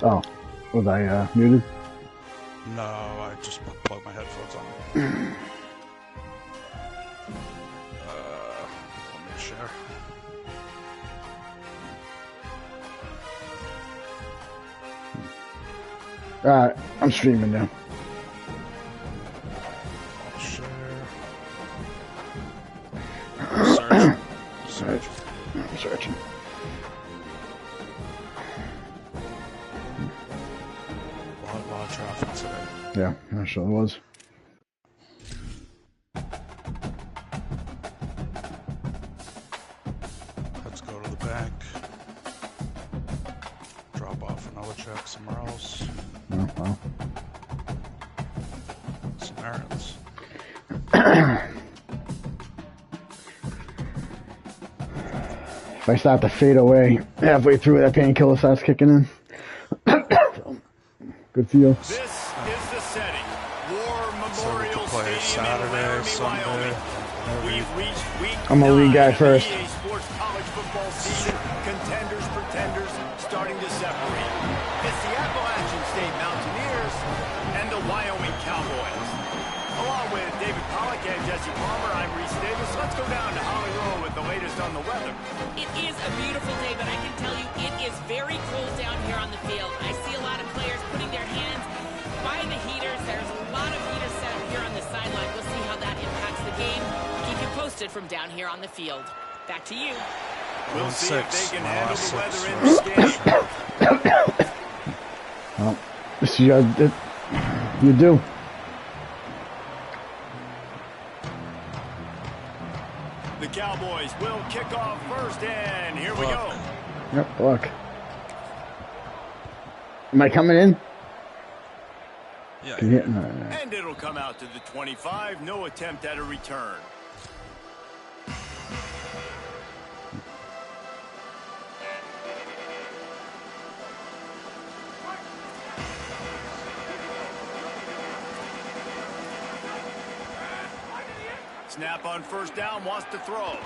Oh, was I muted? No, I just plugged my headphones on. Let me share. Alright, I'm streaming now. I'll share. Search. Search. I'm searching. A lot of traffic today. Yeah, I'm sure it was. Let's go to the bank. Drop off another check somewhere else. Oh, well. Some errands. If I start to fade away halfway through, that painkiller starts kicking in. So, good feel. This is the setting. War Memorial Stadium Saturday, in Laramie, Sunday. Wyoming. We've reached week I'm a league guy 9 first. of the EA Sports college football season. Contenders, pretenders, starting to separate. It's the Appalachian State Mountaineers and the Wyoming Cowboys. Along with David Pollack and Jesse Palmer, I'm Reese Davis. Let's go down to Holly Rowe with the latest on the weather. It is a beautiful day, but I can tell you it is very cold down here on the field. I see a lot of players putting their hands by the heaters. There's a lot of heaters set up here on the sideline. We'll see how that impacts the game. Keep you posted from down here on the field. Back to you. We'll see if they can handle the weather in this game. Well, this is your, you do. The Cowboys will kick off first, and here we go. Yep, look. Am I coming in? Yeah. Can you, And it'll come out to the 25. No attempt at a return. Snap on first down, wants to throw.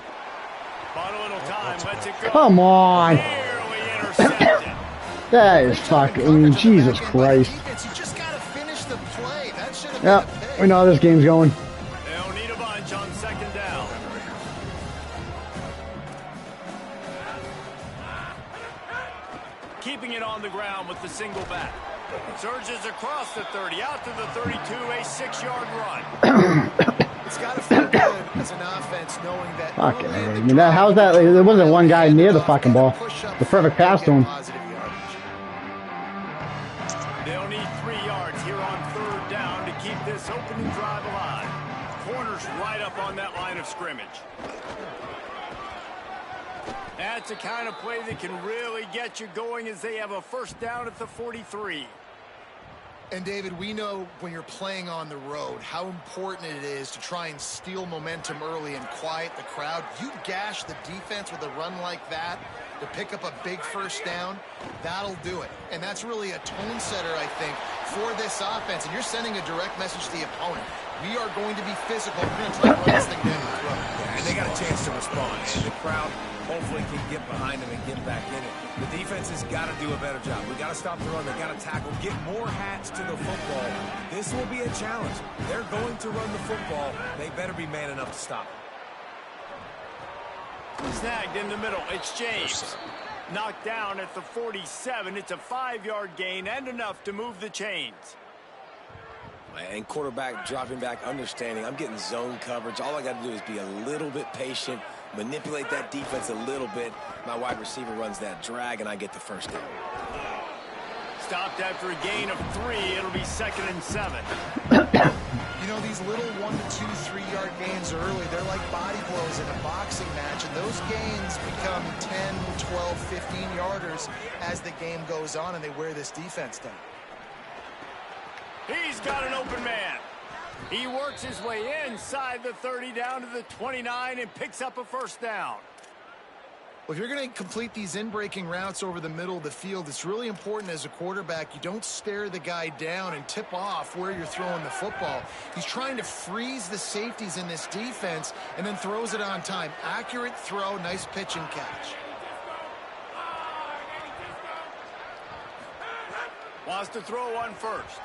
Bought a little time, lets it go. come on. Barely intercepted. That is fucking, I mean, Jesus Christ. You just gotta finish the play. That should have Yep, been a pick. we know how this game's going. They'll need a bunch on second down. Keeping it on the ground with the single back. Surges across the 30, out to the 32, a 6-yard run. It's gotta feel good as an offense knowing that. Fucking early in A. the I mean, that, how's that? There wasn't one guy near the fucking ball. The perfect pass to him. Positive yardage. They'll need 3 yards here on third down to keep this opening drive alive. Corners right up on that line of scrimmage. That's the kind of play that can really get you going as they have a first down at the 43. And David, we know when you're playing on the road how important it is to try and steal momentum early and quiet the crowd. You gash the defense with a run like that to pick up a big first down, that'll do it. And that's really a tone setter, I think, for this offense. And you're sending a direct message to the opponent. We are going to be physical. We're going to try to run this thing down the throat. Yeah, and they got a chance to respond. And the crowd hopefully can get behind them and get back in it. The defense has got to do a better job. We got to stop the run. They got to tackle, get more hats to the football. This will be a challenge. They're going to run the football. They better be man enough to stop it. Snagged in the middle. It's James. Knocked down at the 47. It's a 5-yard gain and enough to move the chains. And quarterback dropping back, understanding I'm getting zone coverage. All I got to do is be a little bit patient, manipulate that defense a little bit. My wide receiver runs that drag, and I get the first down. Stopped after a gain of 3. It'll be 2nd and 7. You know, these little 1 to 2, 3-yard gains early, they're like body blows in a boxing match, and those gains become 10, 12, 15-yarders as the game goes on, and they wear this defense down. He's got an open man. He works his way inside the 30 down to the 29 and picks up a first down. Well, if you're going to complete these in-breaking routes over the middle of the field, it's really important as a quarterback you don't stare the guy down and tip off where you're throwing the football. He's trying to freeze the safeties in this defense and then throws it on time. Accurate throw, nice pitch and catch. Wants to throw one first.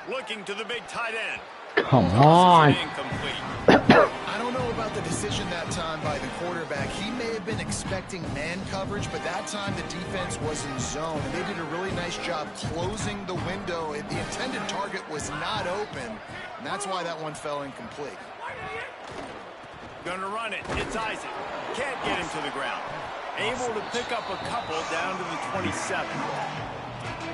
Looking to the big tight end. Come on. Incomplete. I don't know about the decision that time by the quarterback. He may have been expecting man coverage, but that time the defense was in zone, and they did a really nice job closing the window. The intended target was not open, and that's why that one fell incomplete. Gonna run it. It's Isaac. Can't get him to the ground. Able to pick up a couple down to the 27.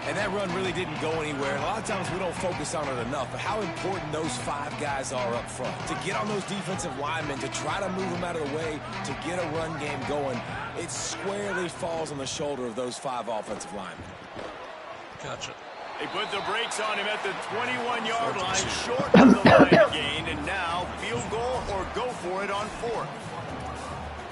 And that run really didn't go anywhere. And a lot of times we don't focus on it enough, but how important those 5 guys are up front. To get on those defensive linemen, to try to move them out of the way, to get a run game going, it squarely falls on the shoulder of those 5 offensive linemen. Gotcha. They put the brakes on him at the 21-yard line, short of the line of gain, and now field goal or go for it on 4th.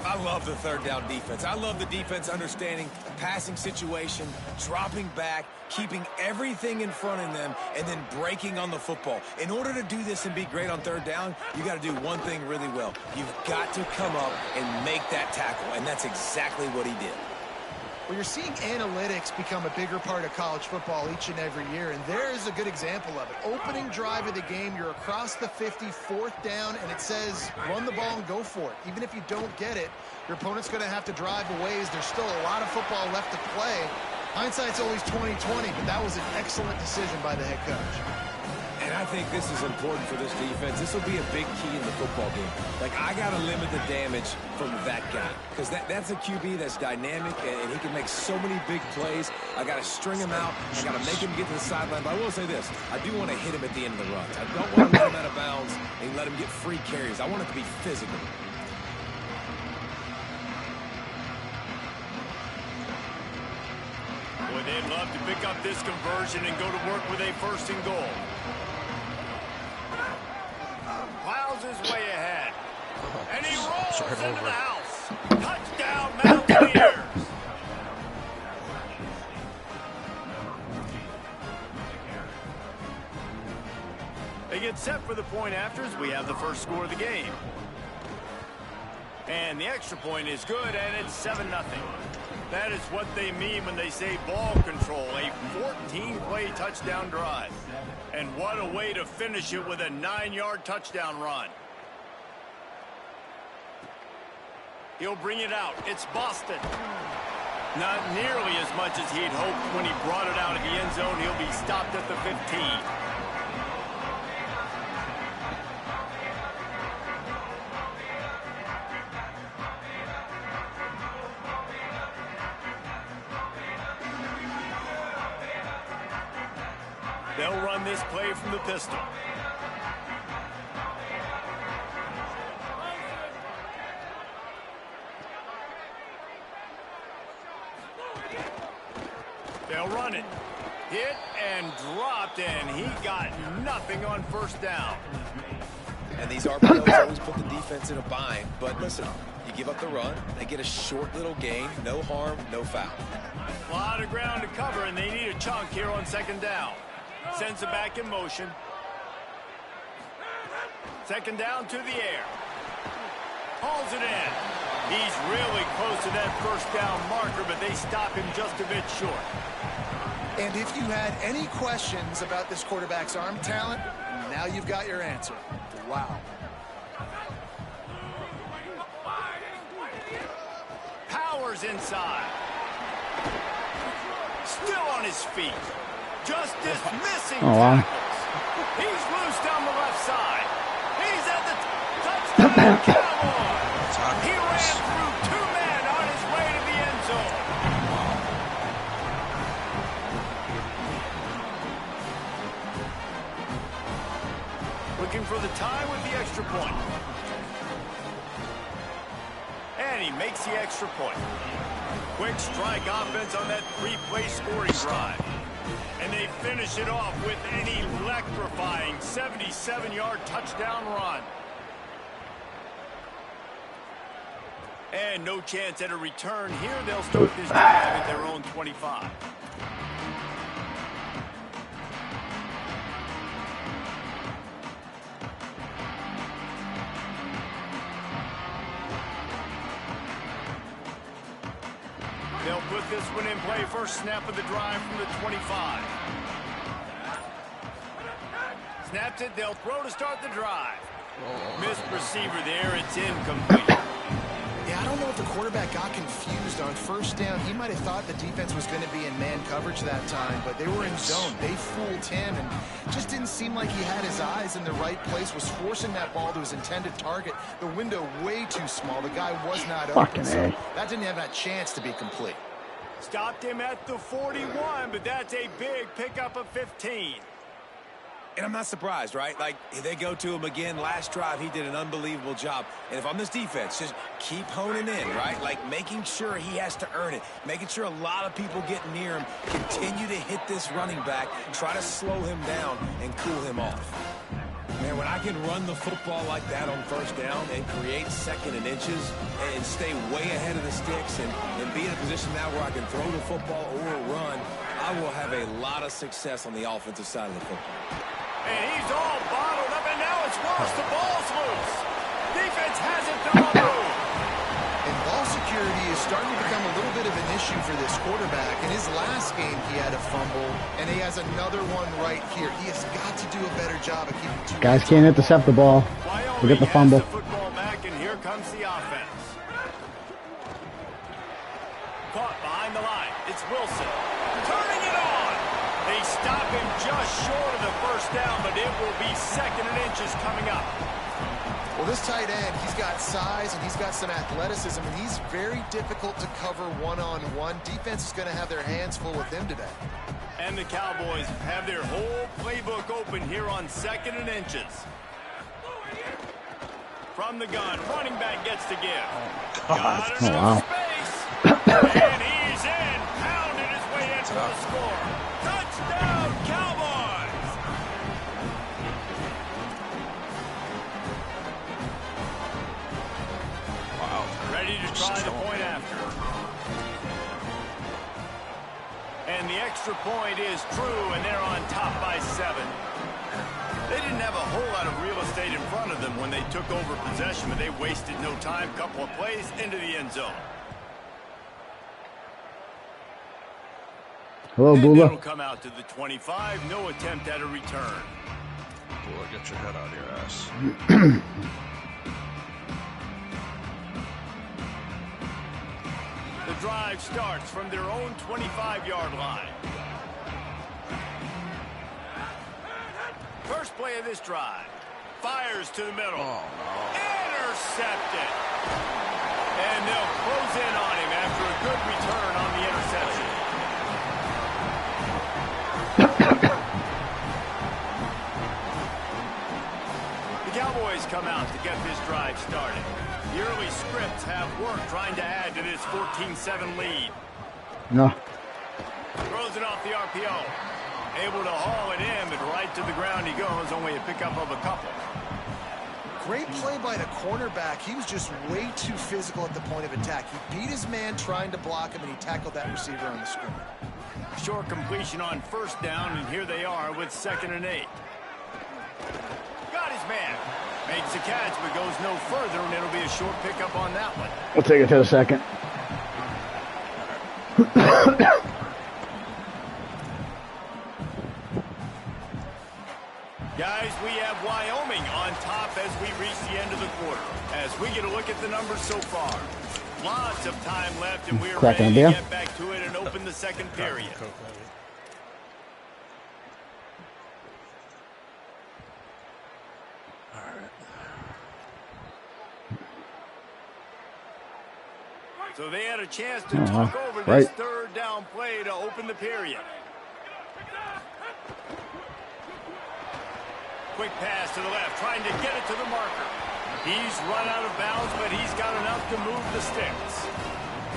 I love the third down defense. I love the defense understanding passing situation, dropping back, keeping everything in front of them, and then breaking on the football. In order to do this and be great on third down, you got to do one thing really well. You've got to come up and make that tackle, and that's exactly what he did. Well, you're seeing analytics become a bigger part of college football each and every year, and there is a good example of it. Opening drive of the game, you're across the 50, 4th down, and it says run the ball and go for it. Even if you don't get it, your opponent's going to have to drive a ways. There's still a lot of football left to play. Hindsight's always 20/20, but that was an excellent decision by the head coach. And I think this is important for this defense. This will be a big key in the football game. Like, I got to limit the damage from that guy. Because that's a QB that's dynamic, and he can make so many big plays. I got to string him out. I got to make him get to the sideline. But I will say this. I do want to hit him at the end of the runs. I don't want to let him out of bounds and let him get free carries. I want it to be physical. Boy, they'd love to pick up this conversion and go to work with a 1st and goal. Plows his way ahead. And he rolls into the house. Touchdown, Mountaineers. They get set for the point afters. We have the first score of the game. And the extra point is good, and it's 7-0. That is what they mean when they say ball control, a 14-play touchdown drive. And what a way to finish it with a 9-yard touchdown run. He'll bring it out. It's Boston. Not nearly as much as he'd hoped when he brought it out of the end zone. He'll be stopped at the 15. They'll run this play from the pistol. They'll run it. Hit and dropped, and he got nothing on 1st down. And these RPOs always put the defense in a bind. But listen, you give up the run, they get a short little gain, no harm, no foul. A lot of ground to cover, and they need a chunk here on 2nd down. Sends it back in motion. 2nd down to the air. Hauls it in. He's really close to that 1st down marker, but they stop him just a bit short. And if you had any questions about this quarterback's arm talent, now you've got your answer. Wow. Powers inside. Still on his feet. Just dismissing tackles. He's loose down the left side. He's at the touchdown Cowboys. He ran through 2 men on his way to the end zone. Looking for the tie with the extra point. And he makes the extra point. Quick strike offense on that 3-play scoring drive. And they finish it off with an electrifying 77-yard touchdown run. And no chance at a return here. They'll start this drive at their own 25. They'll put this one in play. First snap of the drive from the 25. snaps it. They'll throw to start the drive. Missed receiver there. It's incomplete. Yeah, I don't know if the quarterback got confused on first down. He might have thought the defense was going to be in man coverage that time, but they were in zone. They fooled him and just didn't seem like he had his eyes in the right place, was forcing that ball to his intended target. The window way too small. The guy was not open, so that didn't have that chance to be complete. Stopped him at the 41, but that's a big pickup of 15. And I'm not surprised, right? Like, they go to him again. Last drive, he did an unbelievable job. And if I'm this defense, just keep honing in, right? Like, making sure he has to earn it. Making sure a lot of people get near him. Continue to hit this running back. Try to slow him down and cool him off. Man, when I can run the football like that on first down and create second and inches and stay way ahead of the sticks and be in a position now where I can throw the football or run, I will have a lot of success on the offensive side of the football. And he's all bottled up, and now it's worse. The ball's loose. Defense hasn't done a move. And ball security is starting to become a little bit of an issue for this quarterback. In his last game, he had a fumble, and he has another one right here. He has got to do a better job of keeping two. Guys can't intercept the ball. We get the fumble. The football back, and here comes the offense. Caught behind the line. It's Wilson. Turning it on. They stop him just short of the first down, but it will be second and inches coming up. Well, this tight end, he's got size and he's got some athleticism, and he's very difficult to cover one-on-one. Defense is going to have their hands full with him today. And the Cowboys have their whole playbook open here on second and inches. From the gun, running back gets to give. Got enough space. And he's in, pounded his way in for the score. Touchdown, Cowboys! Wow. Ready to try the point after. And the extra point is true, and they're on top by 7. They didn't have a whole lot of real estate in front of them when they took over possession, but they wasted no time. Couple of plays into the end zone. Hello, And Bula. it'll come out to the 25. No attempt at a return. Boy, get your head out of your ass. The drive starts from their own 25-yard line. First play of this drive. Fires to the middle. Oh, no. Intercepted. And they'll close in on him after a good return on the interception. The Cowboys come out to get this drive started. The early scripts have worked trying to add to this 14-7 lead. No. Throws it off the RPO. Able to haul it in, but right to the ground he goes. Only a pickup of a couple. Great play by the cornerback. He was just way too physical at the point of attack. He beat his man trying to block him, and he tackled that receiver on the screen. Short completion on first down, and here they are with 2nd and 8. Got his man. Makes a catch, but goes no further, and it'll be a short pickup on that one. We'll take it to the second. Guys, we have Wyoming on top as we reach the end of the quarter. As we get a look at the numbers so far. Lots of time left, and we're ready to get back to it and open the second period. So they had a chance to talk over this third down play to open the period. Quick pass to the left, trying to get it to the marker. He's run out of bounds, but he's got enough to move the sticks.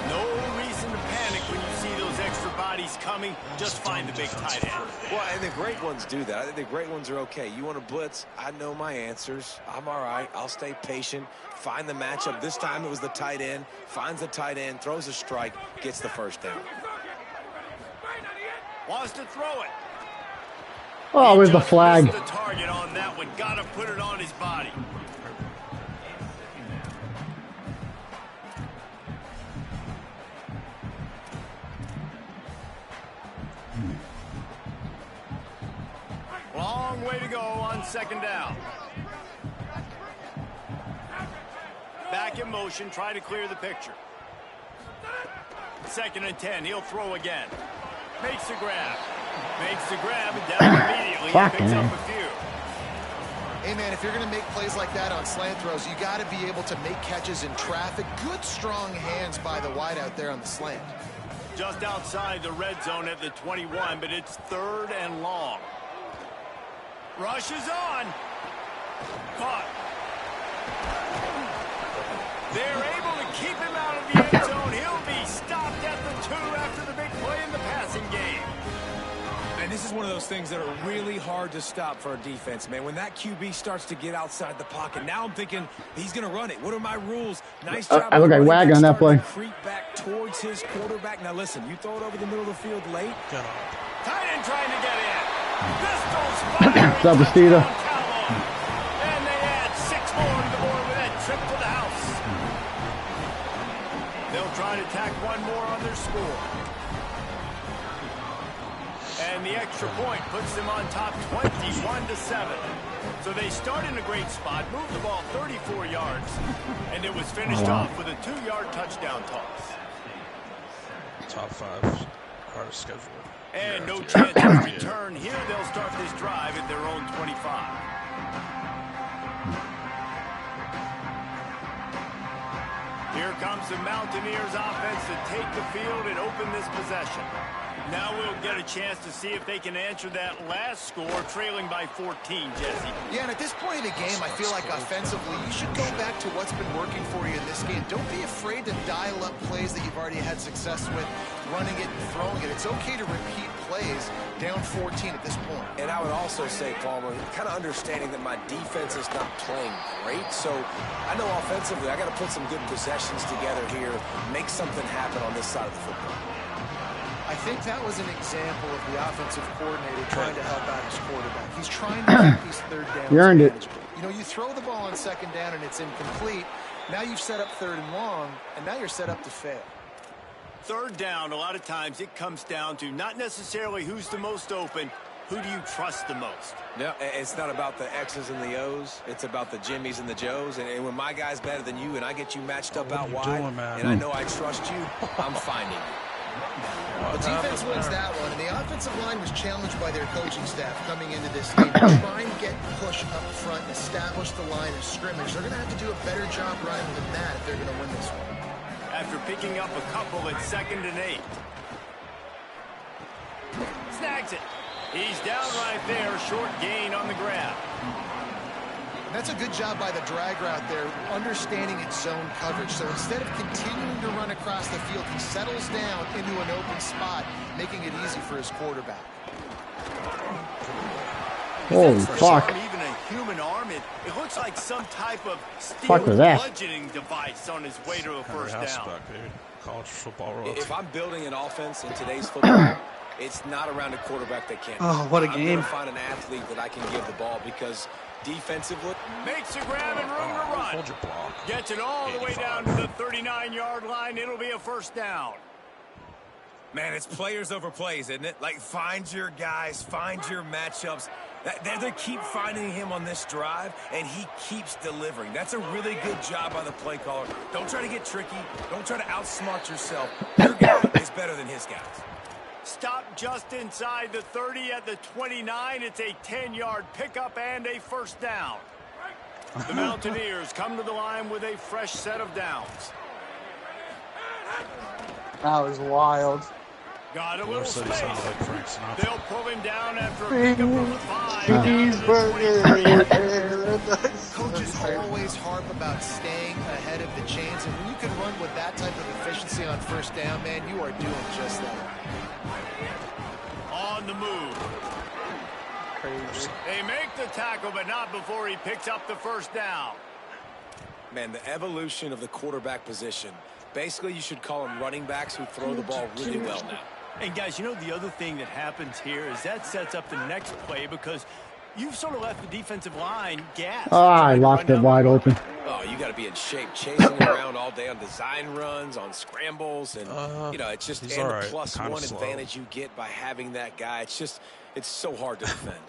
No reason to panic when you see those extra bodies coming. Just find the big tight end. Well, and the great ones do that. I think the great ones are okay. You want to blitz? I know my answers. I'm all right. I'll stay patient. Find the matchup. This time it was the tight end. Finds the tight end, throws a strike, gets the first down. Wants to throw it. Oh, where's the flag? The target on that one. Got to put it on his body. Long long way to go on second down. Back in motion, try to clear the picture. 2nd and 10, he'll throw again. Makes the grab. Makes the grab and down immediately. He picks up a few. Hey, man, if you're going to make plays like that on slant throws, you got to be able to make catches in traffic. Good, strong hands by the wide out there on the slant. Just outside the red zone at the 21, but it's 3rd and long. Rush is on. Caught. They're able to keep him out of the end zone. He'll be stopped at the 2 after the big play in the passing game. And this is one of those things that are really hard to stop for a defense, man. When that QB starts to get outside the pocket, now I'm thinking he's going to run it. What are my rules? Nice job. I look like Wag on that play. Creep back towards his quarterback. Now listen, you throw it over the middle of the field late. Tight end trying to get in. Pistols firing. What's up, Bastida? And they add 6 more to the board with that trip to the house. They'll try to tack 1 more on their score. And the extra point puts them on top 21-7. So they start in a great spot, move the ball 34 yards, and it was finished off with a 2-yard touchdown toss. Top 5 hardest schedule. And no chance of return here. They'll start this drive at their own 25. Here comes the Mountaineers offense to take the field and open this possession. Now we'll get a chance to see if they can answer that last score, trailing by 14, Jesse. Yeah, and at this point in the game, I feel like offensively, you should go back to what's been working for you in this game. Don't be afraid to dial up plays that you've already had success with, running it and throwing it. It's okay to repeat plays down 14 at this point. And I would also say, Palmer, kind of understanding that my defense is not playing great. So I know offensively, I got to put some good possessions together here, make something happen on this side of the football. I think that was an example of the offensive coordinator trying to help out his quarterback. He's trying to keep these 3rd downs. You earned it. You know, you throw the ball on 2nd down and it's incomplete. Now you've set up 3rd and long, and now you're set up to fail. 3rd down, a lot of times it comes down to not necessarily who's the most open, who do you trust the most? No, it's not about the X's and the O's. It's about the Jimmys and the Joes. And when my guy's better than you and I get you matched up out wide, and I know I trust you, I'm finding you. The defense wins that one, and the offensive line was challenged by their coaching staff coming into this game to try and get push up front and establish the line of scrimmage. They're going to have to do a better job running than that if they're going to win this one. After picking up a couple at 2nd and 8. Snags it. He's down right there, short gain on the grab. And that's a good job by the drag route there, understanding its zone coverage. So instead of continuing to run across the field, he settles down into an open spot, making it easy for his quarterback. Holy fuck. Even a human arm, it looks like some type of Fuck steel was that? bludgeoning device on his way to a first down. College football rules. If I'm building an offense in today's football, it's not around a quarterback that can't. Oh, what a I'm game. going to find an athlete that I can give the ball because defensively. Makes a grab and room to run. Hold your block. Gets it all the way down to the 39-yard line. It'll be a first down. Man, it's players over plays, isn't it? Like, find your guys, find your matchups. They keep finding him on this drive, and he keeps delivering. That's a really good job by the play caller. Don't try to get tricky. Don't try to outsmart yourself. Your guy is better than his guys. Stop just inside the 30 at the 29. It's a 10-yard pickup and a first down. The Mountaineers come to the line with a fresh set of downs. That was wild. Got a little space. Like They'll pull him down after a pickup from the 5. Coaches always harp about staying ahead of the chains, and when you can run with that type of efficiency on first down, man, you are doing just that. On the move. Crazy. They make the tackle, but not before he picks up the first down. Man, the evolution of the quarterback position. Basically, you should call them running backs who throw the ball really well now. And guys, you know the other thing that happens here is that sets up the next play because you've sort of left the defensive line gassed. I locked it wide open. Oh, you got to be in shape, chasing around all day on design runs, on scrambles, and you know, it's just and right. the plus Kinda one slow. advantage you get by having that guy. It's so hard to defend.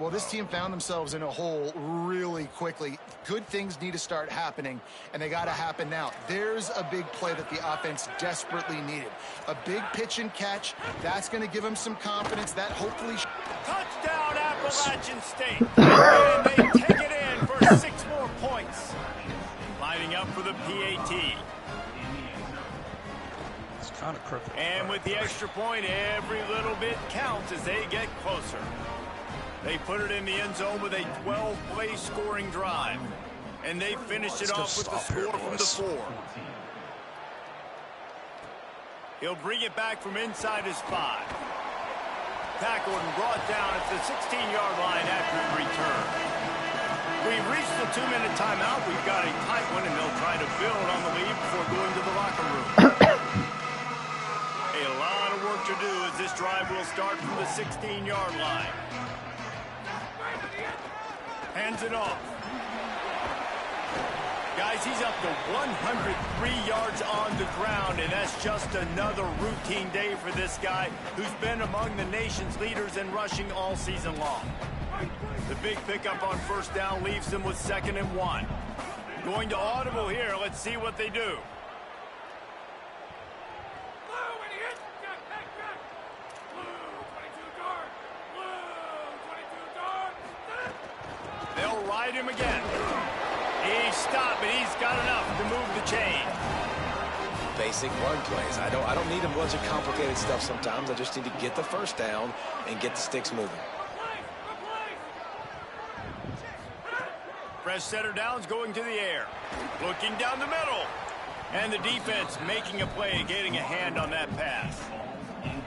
Well, this team found themselves in a hole really quickly. Good things need to start happening, and they got to happen now. There's a big play that the offense desperately needed. A big pitch and catch. That's going to give them some confidence. That hopefully... Touchdown, Appalachian State. And they take it in for 6 more points. Lining up for the PAT. It's kind of crooked. And with the extra point, every little bit counts as they get closer. They put it in the end zone with a 12-play scoring drive. And they finished it off with the score from the 4. He'll bring it back from inside his 5. Tackled and brought down at the 16-yard line after the return. We've reached the 2-minute timeout. We've got a tight one, and they'll try to build on the lead before going to the locker room. A lot of work to do as this drive will start from the 16-yard line. Hands it off. Guys, he's up to 103 yards on the ground, and that's just another routine day for this guy who's been among the nation's leaders in rushing all season long. The big pickup on first down leaves them with 2nd and 1. Going to audible here. Let's see what they do. They'll ride him again. He's stopped, but he's got enough to move the chain. Basic run plays. I don't need a bunch of complicated stuff sometimes. I just need to get the first down and get the sticks moving. Fresh setter downs going to the air. Looking down the middle. And the defense making a play, getting a hand on that pass.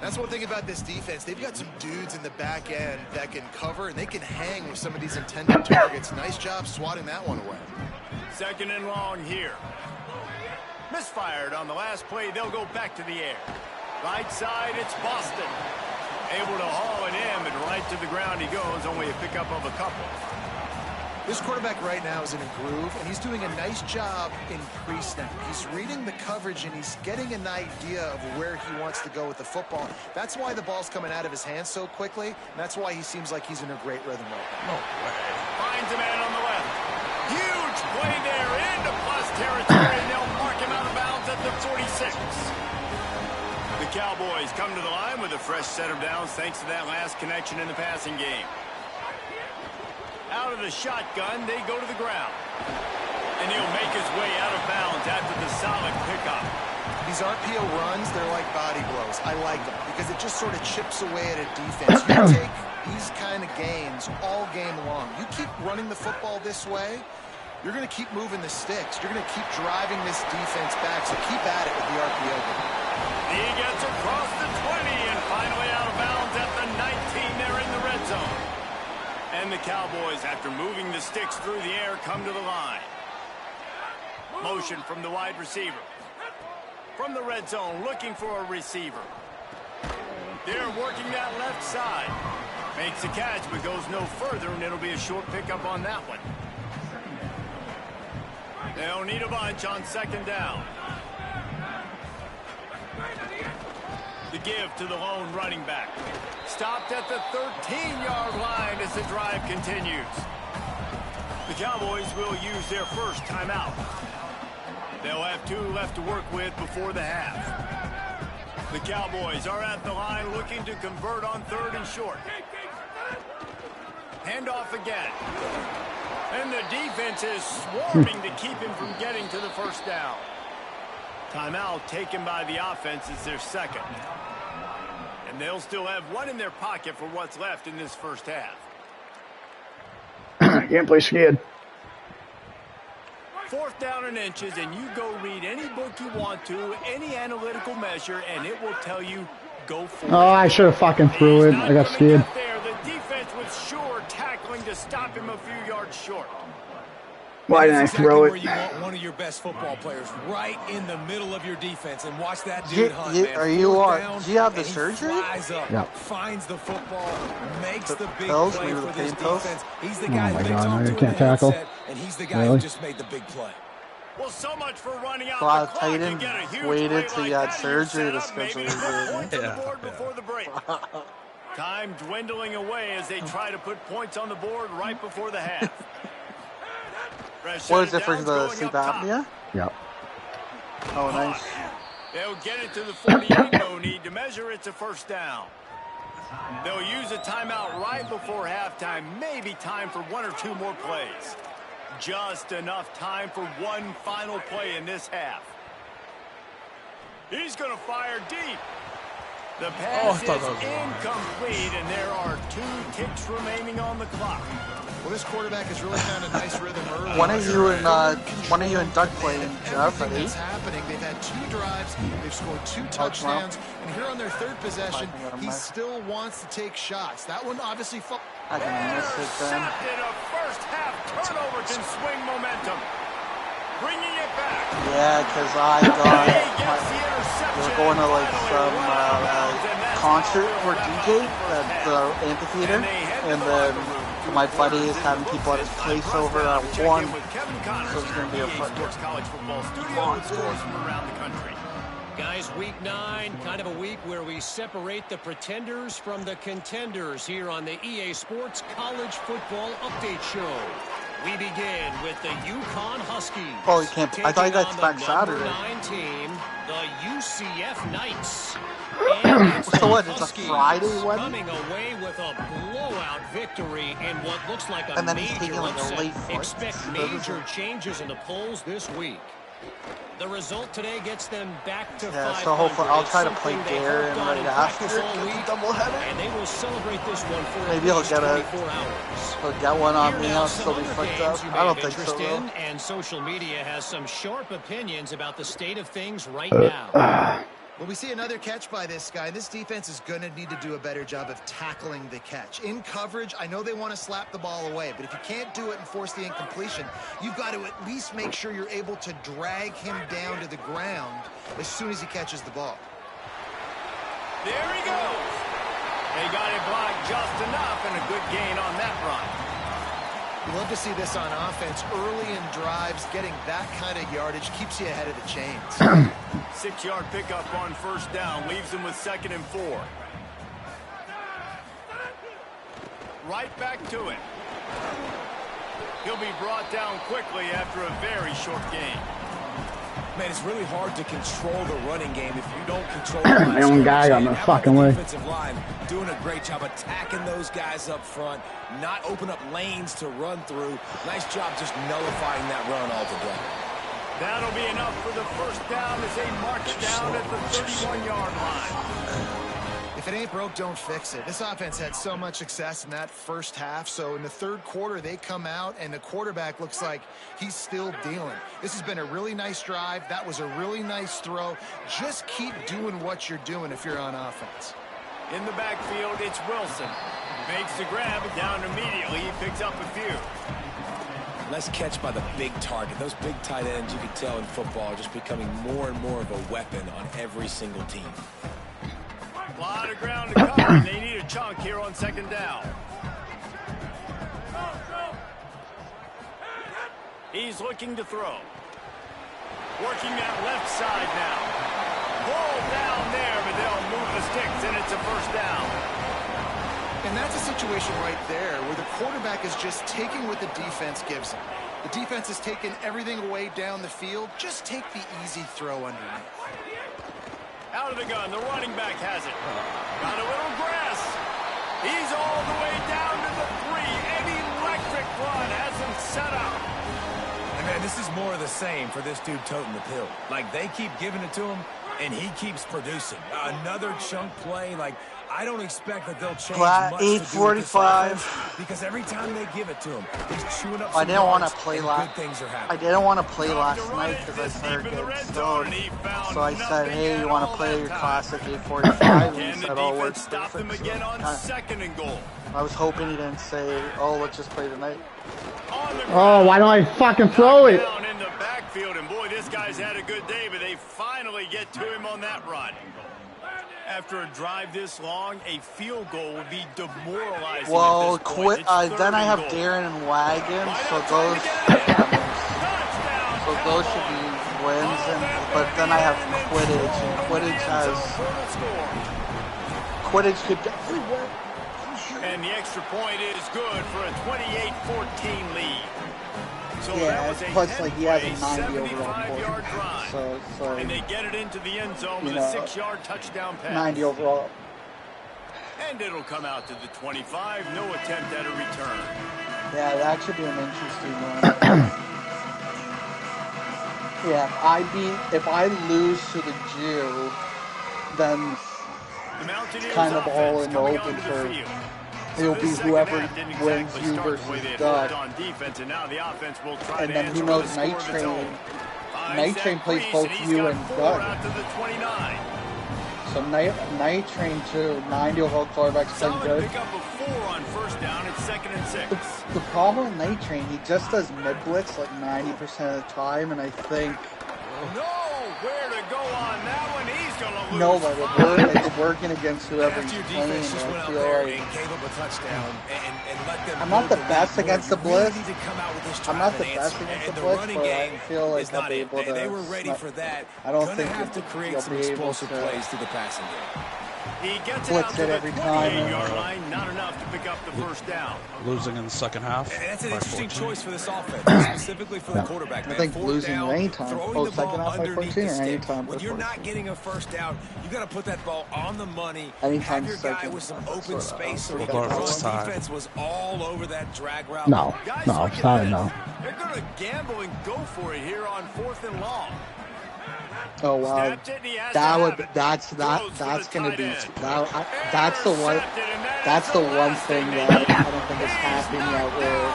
That's one thing about this defense. They've got some dudes in the back end that can cover, and they can hang with some of these intended targets. Nice job swatting that one away. 2nd and long here. Misfired on the last play. They'll go back to the air. Right side, it's Boston. Able to haul it in, and right to the ground he goes. Only a pickup of a couple. This quarterback right now is in a groove, and he's doing a nice job in pre-snap. He's reading the coverage, and he's getting an idea of where he wants to go with the football. That's why the ball's coming out of his hands so quickly, and that's why he seems like he's in a great rhythm right now. No way. Finds a man on the left. Huge play there into plus territory, and they'll mark him out of bounds at the 46. The Cowboys come to the line with a fresh set of downs thanks to that last connection in the passing game. Out of the shotgun, they go to the ground. And he'll make his way out of bounds after the solid pickup. These RPO runs, they're like body blows. I like them because it just sort of chips away at a defense. You take these kind of gains all game long. You keep running the football this way, you're going to keep moving the sticks. You're going to keep driving this defense back, so keep at it with the RPO. He gets across the 20 and finally out of bounds at the 19. They're in the red zone. And the Cowboys, after moving the sticks through the air, come to the line. Motion from the wide receiver. From the red zone, looking for a receiver. They're working that left side. Makes a catch, but goes no further, and it'll be a short pickup on that one. They'll need a bunch on 2nd down. The give to the lone running back. Stopped at the 13-yard line as the drive continues. The Cowboys will use their first timeout. They'll have 2 left to work with before the half. The Cowboys are at the line looking to convert on 3rd and short. Handoff again. And the defense is swarming to keep him from getting to the first down. Timeout taken by the offense is their 2nd. And they'll still have 1 in their pocket for what's left in this first half. Can't play scared. 4th down and inches, and you go read any book you want to, any analytical measure, and it will tell you go for it. Oh, I should have fucking threw it. I got scared. There. The defense was sure tackling to stop him a few yards short. Why didn't I throw it? Where you want one of your best football players right in the middle of your defense, and watch that dude hunt, man. Are you on? Do you have the surgery? Yeah. Finds the football, makes the big pills? play Maybe for the this pain pills? defense. He's the Oh guy my that God, talked I to can't in the tackle. headset, and he's the guy Really? who just made the big play. Well, so much for running out A lot the of clock. You Titans get a huge waited play till like you had that, and you're surgery set to up, maybe schedule to your put game. points on the board before the break. Time dwindling away as they try to put points on the board right before the half. What is it for the sleep apnea? Yep. Oh, nice. They'll get it to the 48, no need to measure. It's a first down. They'll use a timeout right before halftime. Maybe time for 1 or 2 more plays. Just enough time for one final play in this half. He's going to fire deep. The pass is incomplete, and there are 2 ticks remaining on the clock. Well, this quarterback has really found a nice rhythm early. When are you and Doug playing, Jeff? It's happening. They've had 2 drives. They've scored 2 touchdowns. And here on their 3rd possession, he still wants to take shots. That one obviously... I can miss it then. Intercepted. A first half turnover can swing momentum. Bringing it back. Yeah, because we were going to like some concert for DJ at the amphitheater, and then my buddy is having people at his place over at 1, so it's going to be a fun college football studio with scores from around the country. Guys, week 9, kind of a week where we separate the pretenders from the contenders here on the EA Sports College Football Update Show. We begin with the Yukon Huskies. Oh, you can't. I thought you got back Saturday. #9 team, the UCF Knights. So what? It's a Friday one. Coming away with a blowout victory in what looks like a and then he's major taking like a late upset. Expect major changes in the polls this week. The result today gets them back to 500. So hopefully I'll try to play Darren right after and they will celebrate this one for maybe he'll get 24 hours. He'll get one on me. I'll still be fucked up. I don't think so. And social media has some sharp opinions about the state of things right now. Well, we see another catch by this guy. This defense is going to need to do a better job of tackling the catch. In coverage, I know they want to slap the ball away, but if you can't do it and force the incompletion, you've got to at least make sure you're able to drag him down to the ground as soon as he catches the ball. There he goes. They got it blocked just enough, and a good gain on that run. We love to see this on offense. Early in drives, getting that kind of yardage keeps you ahead of the chains. 6-yard pickup on first down leaves them with 2nd and 4. Right back to it. He'll be brought down quickly after a very short game. Man, it's really hard to control the running game if you don't control the my own guy got no fucking way. Defensive line doing a great job attacking those guys up front, not open up lanes to run through. Nice job just nullifying that run altogether. That'll be enough for the first down as they march down at the 31-yard line. If it ain't broke, don't fix it. This offense had so much success in that first half, so in the 3rd quarter, they come out, and the quarterback looks like he's still dealing. This has been a really nice drive. That was a really nice throw. Just keep doing what you're doing if you're on offense. In the backfield, it's Wilson. Makes the grab, and down immediately. He picks up a few. Nice catch by the big target. Those big tight ends, you can tell in football, are just becoming more and more of a weapon on every single team. A lot of ground to cover, and they need a chunk here on 2nd down. He's looking to throw. Working that left side now. Ball down there, but they'll move the sticks, and it's a first down. And that's a situation right there where the quarterback is just taking what the defense gives him. The defense is taking everything away down the field. Just take the easy throw underneath. Out of the gun, the running back has it. Got a little grass. He's all the way down to the 3. An electric run has him set up. And man, this is more of the same for this dude toting the pill. Like, they keep giving it to him, and he keeps producing. Another chunk play, like, I don't expect that they'll change much 8:45 because every time they give it to him, he's chewing up. I didn't want to play last. Good things are happening. I didn't want to play last night because I started getting stoned. So I said, "Hey, you want to play your classic 8:45?" And he said, "Oh, works stop them again on 2nd and goal." I was hoping he didn't say, "Oh, let's just play tonight." Oh, why don't I fucking throw it? Down in the backfield, and boy, this guy's had a good day, but they finally get to him on that run. After a drive this long, a field goal would be demoralizing. Well, then I have Darren and Wagon, so those should be wins. But then I have Quidditch, and Quidditch could definitely win. And the extra point is good for a 28-14 lead. So Yeah, plus like he has a 90 overall 75-yard drive. So it's like, and they get it into the end zone with a 6-yard touchdown pass. 90 overall. And it'll come out to the 25. No attempt at a return. Yeah, that should be an interesting one. Yeah, if I lose to the Jew, then it's kind of all in the open for. It'll be whoever wins you versus Doug. And then who knows, Night Train. Night Train plays both you and Doug. So Night Train too, 90 overall quarterbacks playing good. The problem with Night Train, he just does mid-blitz like 90% of the time, and I think... Nowhere to go on that one. He's going to lose. No, but it's working against whoever he's playing. I feel like I'm not the best against the blitz. I'm not the best against the blitz, but I feel like I'll be able to. They were ready for that. I don't think have to create some explosive plays through the passing game. He gets blitz it every time. Line, not enough to pick up the first down. Losing in the second half. And that's an interesting choice for this offense, specifically for the quarterback. I think losing at any time. Second half by 14 or any time. When you're not getting a first down, you got to put that ball on the money. Anytime have your guy with some open space so he can run. Defense was all over that drag route. No, sorry, no. They're going to gamble and go for it here on 4th and long. Oh wow, that's gonna be that's the one thing that I don't think is happening yet. We're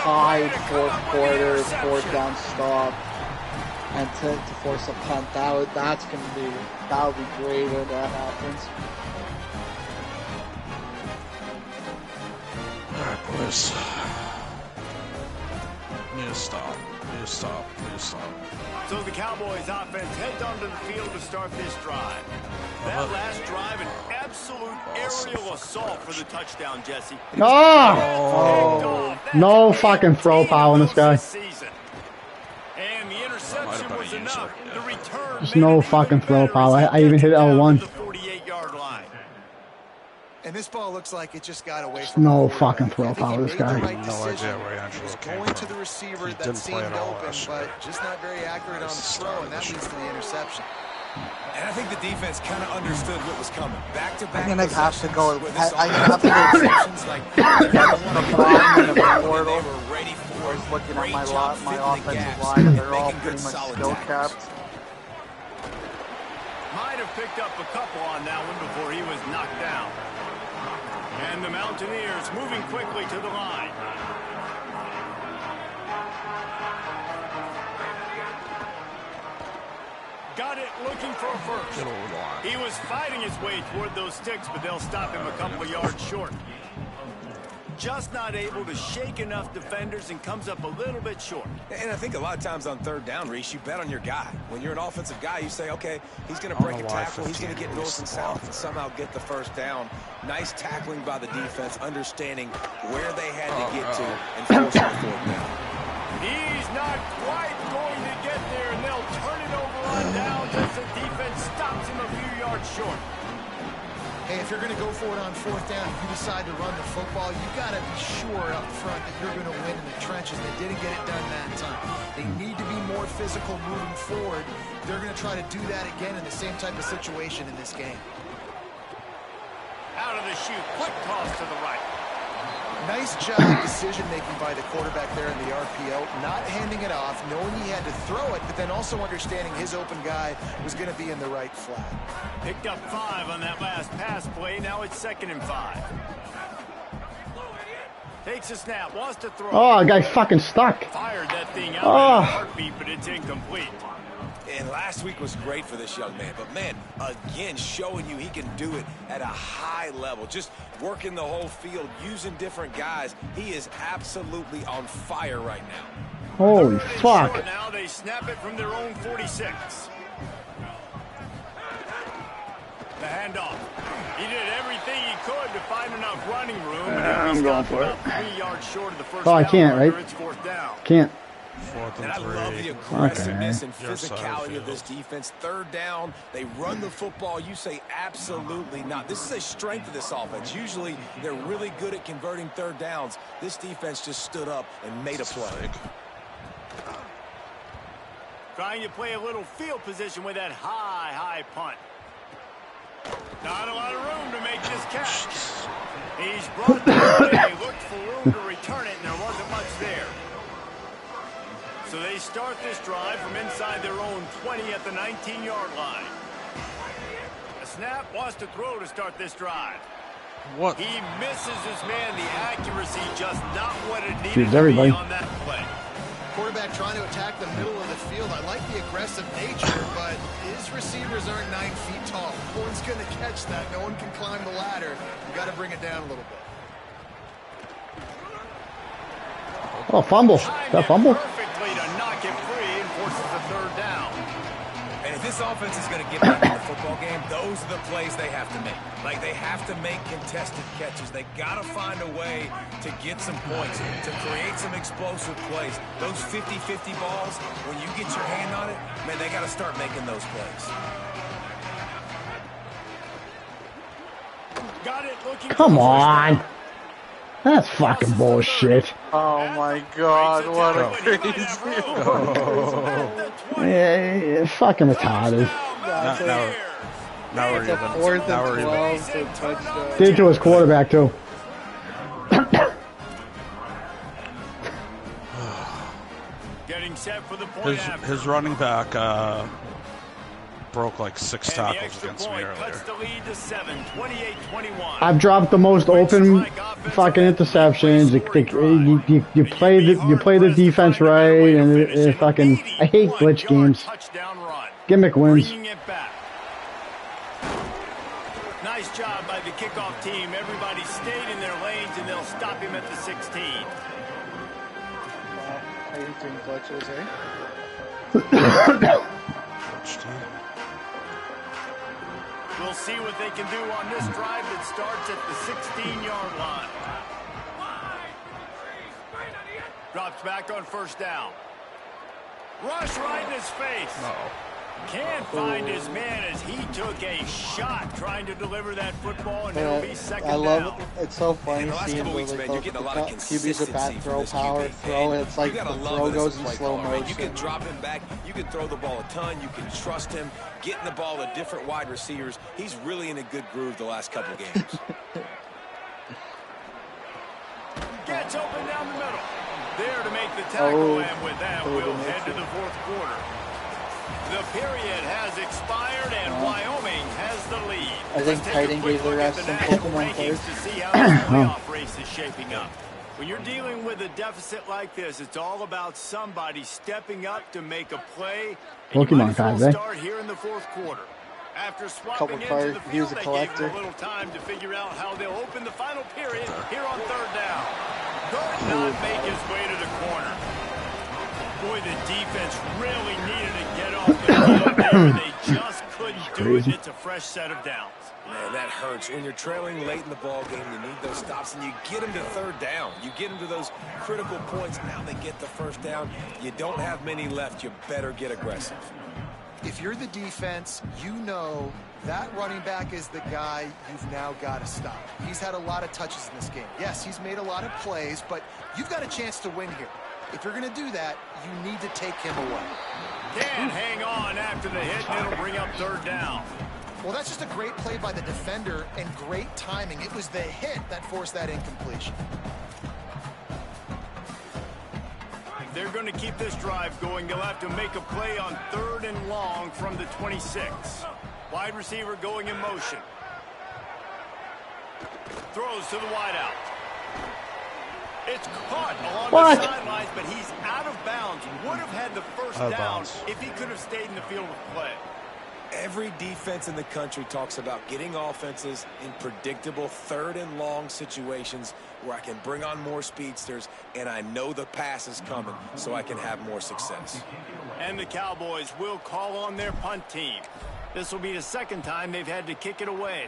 tied fourth quarter, 4th down stop, and to force a punt. That would be great if that happens. All right, boys. Need to stop. Need to stop. So the Cowboys offense heads onto the field to start this drive. That last drive, an absolute aerial assault for the touchdown, Jesse. No fucking throw power on this guy. And the interception was enough. The return. There's no fucking throw power. I even hit L1. 48-yard line. And this ball looks like it just got away from no fucking throw power, this guy. No idea where he actually came going from. to the receiver He that didn't seemed play at all open, last but year. just not very accurate on the throw, and that leads to the interception. And I think the defense kind of understood what was coming. Back-to-back. I'm gonna have to go. I have to go exceptions like the line and the portal. They were ready for it. Looking at my offensive gaps, line, and they're all making pretty good, much solid skill tackles. capped. Might have picked up a couple on that one before he was knocked down. And the Mountaineers moving quickly to the line. Got it, looking for a first. He was fighting his way toward those sticks, but they'll stop him a couple of yards short. Just not able to shake enough defenders and comes up a little bit short. And I think a lot of times on 3rd down, Reese, you bet on your guy. When you're an offensive guy, you say, okay, he's going to break a tackle, he's going to get north and south and somehow get the first down. Nice tackling by the defense, understanding where they had to get to and forcing the 4th down. He's not quite going to get there, and they'll turn it over on down as the defense stops him a few yards short. Hey, if you're going to go for it on 4th down, if you decide to run the football, you got to be sure up front that you're going to win in the trenches. They didn't get it done that time. They need to be more physical moving forward. They're going to try to do that again in the same type of situation in this game. Out of the chute, quick toss to the right. Nice job decision-making by the quarterback there in the RPO, not handing it off, knowing he had to throw it, but then also understanding his open guy was going to be in the right flat. Picked up 5 on that last pass play. Now it's 2nd and 5. Takes a snap, wants to throw. Oh, the guy's fucking stuck. Fired that thing out in a heartbeat, but it's incomplete. And last week was great for this young man. But, man, again, showing you he can do it at a high level. Just working the whole field, using different guys. He is absolutely on fire right now. Holy fuck. Now they snap it from their own 46. The handoff. He did everything he could to find enough running room. I'm going for it. 3 yards short of the first Oh, I down can't, right? It's 4th down. Can't. 4th And I and love 3. the aggressiveness and Your side of the physicality of field. this defense. 3rd down, they run the football. You say absolutely not. This is a strength of this offense. Usually, they're really good at converting 3rd downs. This defense just stood up and made a play. Trying to play a little field position with that high punt. Not a lot of room to make this catch. He's brought down and he looked for room to return it, and there wasn't much there. So they start this drive from inside their own 20 at the 19-yard line. A snap, wants to throw to start this drive. What? He misses his man. The accuracy just not what it needed Shoots to everybody. be on that play. Quarterback trying to attack the middle of the field. I like the aggressive nature, but his receivers aren't 9 feet tall. No one's going to catch that. No one can climb the ladder. You got to bring it down a little bit. Oh, fumble. That fumble? Perfectly to knock it free and forces the 3rd down. And if this offense is going to get back in the football game, those are the plays they have to make. Like, they have to make contested catches. They got to find a way to get some points, to create some explosive plays. Those 50-50 balls, when you get your hand on it, man, they got to start making those plays. Got it looking Come for the first on. down. That's fucking bullshit. Oh my God, what a He might crazy. have room. At the 20. Yeah, fucking retarded. Now we're It's a even. 4th Now we're and even. 12 to touchdown. Did it to his quarterback, too. Getting set for the point after. His running back broke like 6 And the tackles extra against me point earlier. cuts the lead to 7, 28-21. I've dropped the most open fucking interceptions. You play the defense right, and it fucking. I hate glitch games. Touchdown run. Gimmick wins. Bringing it back. Nice job by the kickoff team. Everybody stayed in their lanes, and they'll stop him at the 16. How you doing, clutches, eh? We'll see what they can do on this drive that starts at the 16-yard line. Drops back on 1st down. Rush right in his face. Can't find his man as he took a shot trying to deliver that football, and it'll be 2nd I love down. it. It's so funny In the last seeing couple the, weeks, man, you're getting a lot of QBs at bat consistency throw, from this power, QB. throw. And It's like you the gotta love throw it as goes a in play slow caller, man. You motion. can drop him back. You can throw the ball a ton. You can trust him. Getting the ball to different wide receivers. He's really in a good groove the last couple games. Gets open down the middle. There to make the tackle, Oh. and with that, we'll head to the 4th quarter. The period has expired, and Wyoming has the lead. I think Let's take a Titan quick gave the look at rest the some national Pokemon rankings cards. to see how this playoff race is shaping up. When you're dealing with a deficit like this, it's all about somebody stepping up to make a play. And you Pokemon might as well cards, eh? start here in the 4th quarter. After swapping into cards. the He was field, a they gave collector. him a little time to figure out how they'll open the final period here on 3rd down. Could not make his way to the corner. Boy, the defense really needed to get off the field there, and they just couldn't do it. It's a fresh set of downs. Man, that hurts. When you're trailing late in the ball game, you need those stops, and you get them to 3rd down. You get them to those critical points. Now they get the 1st down. You don't have many left. You better get aggressive. If you're the defense, you know that running back is the guy you've now got to stop. He's had a lot of touches in this game. Yes, he's made a lot of plays, but you've got a chance to win here. If you're going to do that, you need to take him away. Can't hang on after the hit, and it'll bring up 3rd down. Well, that's just a great play by the defender and great timing. It was the hit that forced that incompletion. If they're going to keep this drive going, they'll have to make a play on 3rd and long from the 26. Wide receiver going in motion. Throws to the wideout. It's caught along the sidelines, but he's out of bounds. Would have had the 1st down if he could have stayed in the field of play. Every defense in the country talks about getting offenses in predictable 3rd and long situations where I can bring on more speedsters and I know the pass is coming so I can have more success. And the Cowboys will call on their punt team. This will be the 2nd time they've had to kick it away.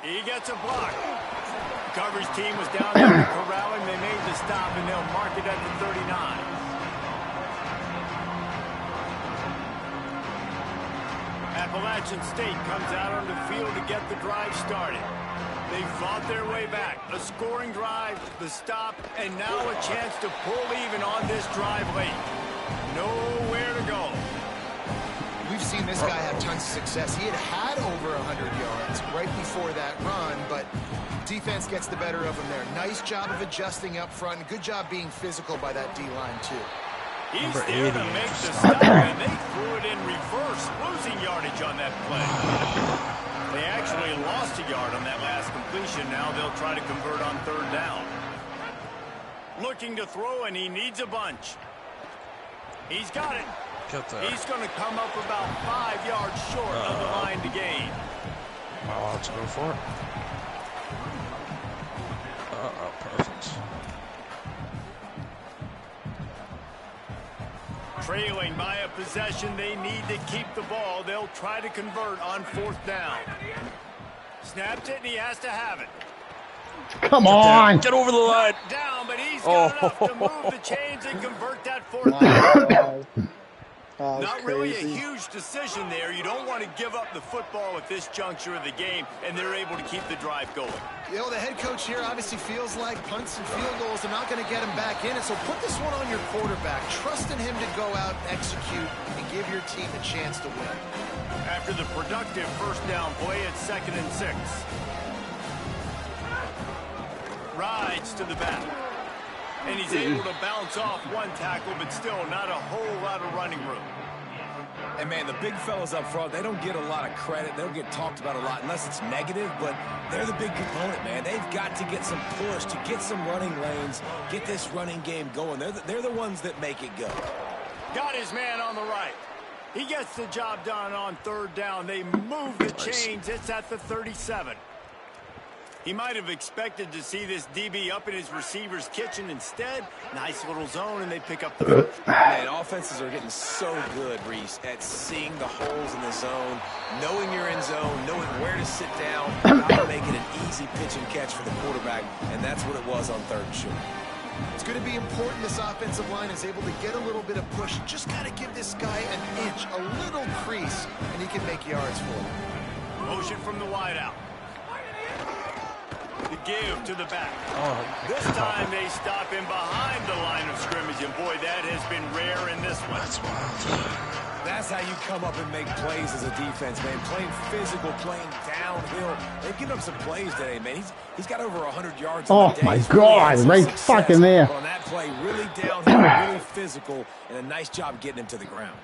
He gets a block. Coverage team was down there corralling. They made the stop, and they'll mark it at the 39. Appalachian State comes out on the field to get the drive started. They fought their way back. A scoring drive, the stop, and now a chance to pull even on this drive late. Nowhere to go. We've seen this guy have tons of success. He had over 100 yards right before that run, but defense gets the better of him there. Nice job of adjusting up front, and good job being physical by that D-line, too. He's there to make the stop, and they threw it in reverse, losing yardage on that play. They actually lost a yard on that last completion. Now they'll try to convert on third down. Looking to throw, and he needs a bunch. He's got it. He's going to come up about 5 yards short of the line to gain. Well, let's go for it. Perfect. Trailing by a possession, they need to keep the ball. They'll try to convert on fourth down. Snapped it, and he has to have it. Come on! Get over the line! Down, but he's got enough to move the chains and convert that fourth down. Not really a huge decision there. You don't want to give up the football at this juncture of the game, and they're able to keep the drive going. You know, the head coach here obviously feels like punts and field goals are not going to get him back in it, so put this one on your quarterback. Trust in him to go out and execute and give your team a chance to win. After the productive first down play, it's 2nd and 6. Rides to the back. And he's able to bounce off one tackle, but still not a whole lot of running room. And, man, the big fellas up front, they don't get a lot of credit. They don't get talked about a lot unless it's negative, but they're the big component, man. They've got to get some push, to get some running lanes, get this running game going. They're the ones that make it go. Got his man on the right. He gets the job done on third down. They move the chains. It's at the 37. He might have expected to see this DB up in his receiver's kitchen. Instead, nice little zone, and they pick up the first. Man, offenses are getting so good, Reese, at seeing the holes in the zone, knowing you're in zone, knowing where to sit down, how to make it an easy pitch and catch for the quarterback, and that's what it was on third and short. It's going to be important this offensive line is able to get a little bit of push. Just got to give this guy an inch, a little crease, and he can make yards for him. Motion from the wideout. The give to the back. This time they stop him behind the line of scrimmage, and boy, that has been rare in this one. That's wild. That's how you come up and make plays as a defense, man. Playing physical, playing downhill. They've given up some plays today, man. He's got over 100 yards on the day. My God, right fucking there. On that play, really downhill, really physical, and a nice job getting him to the ground.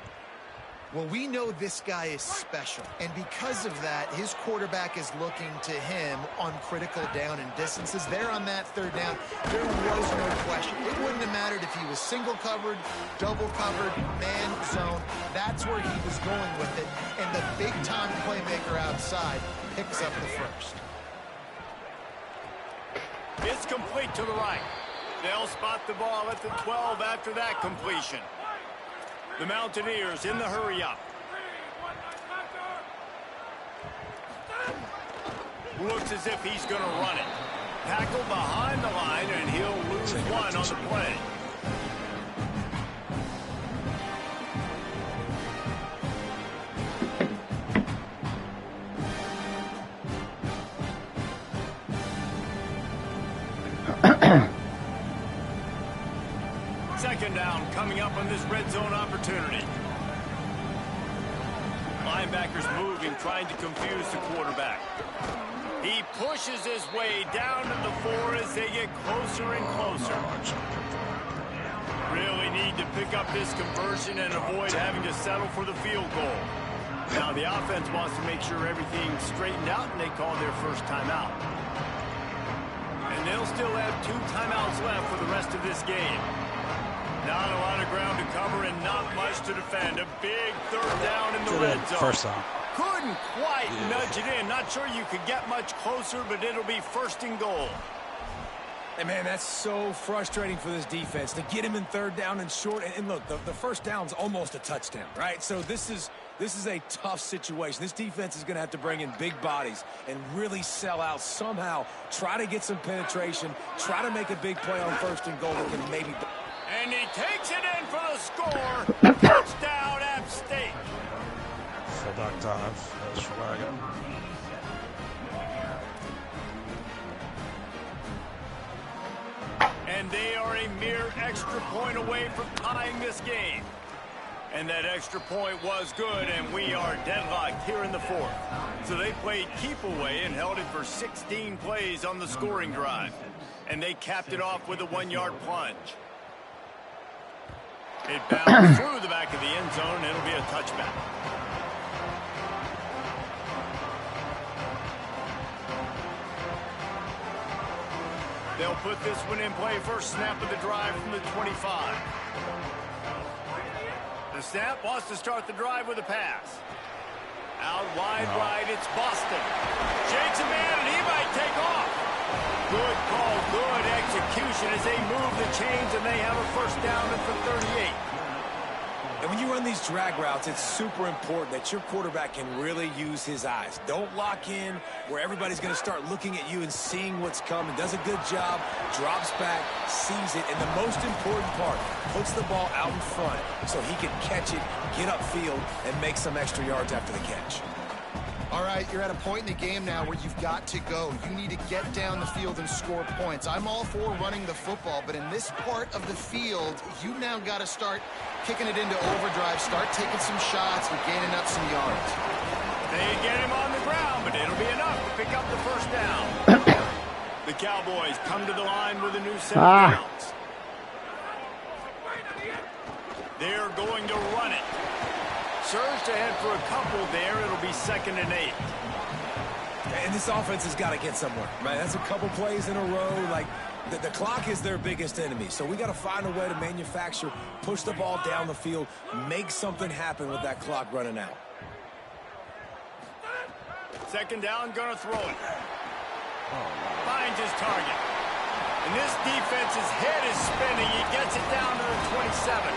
Well, we know this guy is special, and because of that, his quarterback is looking to him on critical down and distances. There on that third down, there was no question. It wouldn't have mattered if he was single covered, double covered, man zone. That's where he was going with it, and the big-time playmaker outside picks up the first. It's complete to the right. They'll spot the ball at the 12 after that completion. The Mountaineers in the hurry-up. Looks as if he's going to run it. Tackle behind the line, and he'll lose one on the play. Second down coming up on this red zone opportunity. Linebackers moving, trying to confuse the quarterback. He pushes his way down to the 4 as they get closer and closer. Really need to pick up this conversion and avoid having to settle for the field goal. Now the offense wants to make sure everything's straightened out, and they call their first timeout. And they'll still have 2 timeouts left for the rest of this game. Not a lot of ground to cover and not much to defend. A big third down in the red zone. First down. Couldn't quite nudge it in. Not sure you could get much closer, but it'll be first and goal. And, man, that's so frustrating for this defense to get him in third down and short. And look, the first down's almost a touchdown, right? So this is This is a tough situation. This defense is going to have to bring in big bodies and really sell out somehow. Try to get some penetration. Try to make a big play on 1st and goal that can maybe... And he takes it in for the score. Touchdown, App State. Fullback dive. That's Schwager. And they are a mere extra point away from tying this game. And that extra point was good, and we are deadlocked here in the 4th. So they played keep away and held it for 16 plays on the scoring drive. And they capped it off with a 1-yard plunge. It bounced through the back of the end zone, and it'll be a touchback. They'll put this one in play. First snap of the drive from the 25. The snap wants to start the drive with a pass. Out wide right, it's Boston. Shakes a man, and he might take off. Good call, good execution as they move the chains, and they have a first down at the 38. And when you run these drag routes, it's super important that your quarterback can really use his eyes. Don't lock in where everybody's going to start looking at you and seeing what's coming. Does a good job, drops back, sees it, and the most important part, puts the ball out in front so he can catch it, get upfield, and make some extra yards after the catch. All right, you're at a point in the game now where you've got to go. You need to get down the field and score points. I'm all for running the football, but in this part of the field, you now got to start kicking it into overdrive, start taking some shots and gaining up some yards. They get him on the ground, but it'll be enough to pick up the first down. The Cowboys come to the line with a new set of downs. They're going to run it. Surged ahead for a couple there. It'll be 2nd and 8. And this offense has got to get somewhere, right? That's a couple plays in a row. Like, the clock is their biggest enemy. So we got to find a way to manufacture, push the ball down the field, make something happen with that clock running out. 2nd down, gonna throw it. Finds his target. And this defense's head is spinning. He gets it down to the 27.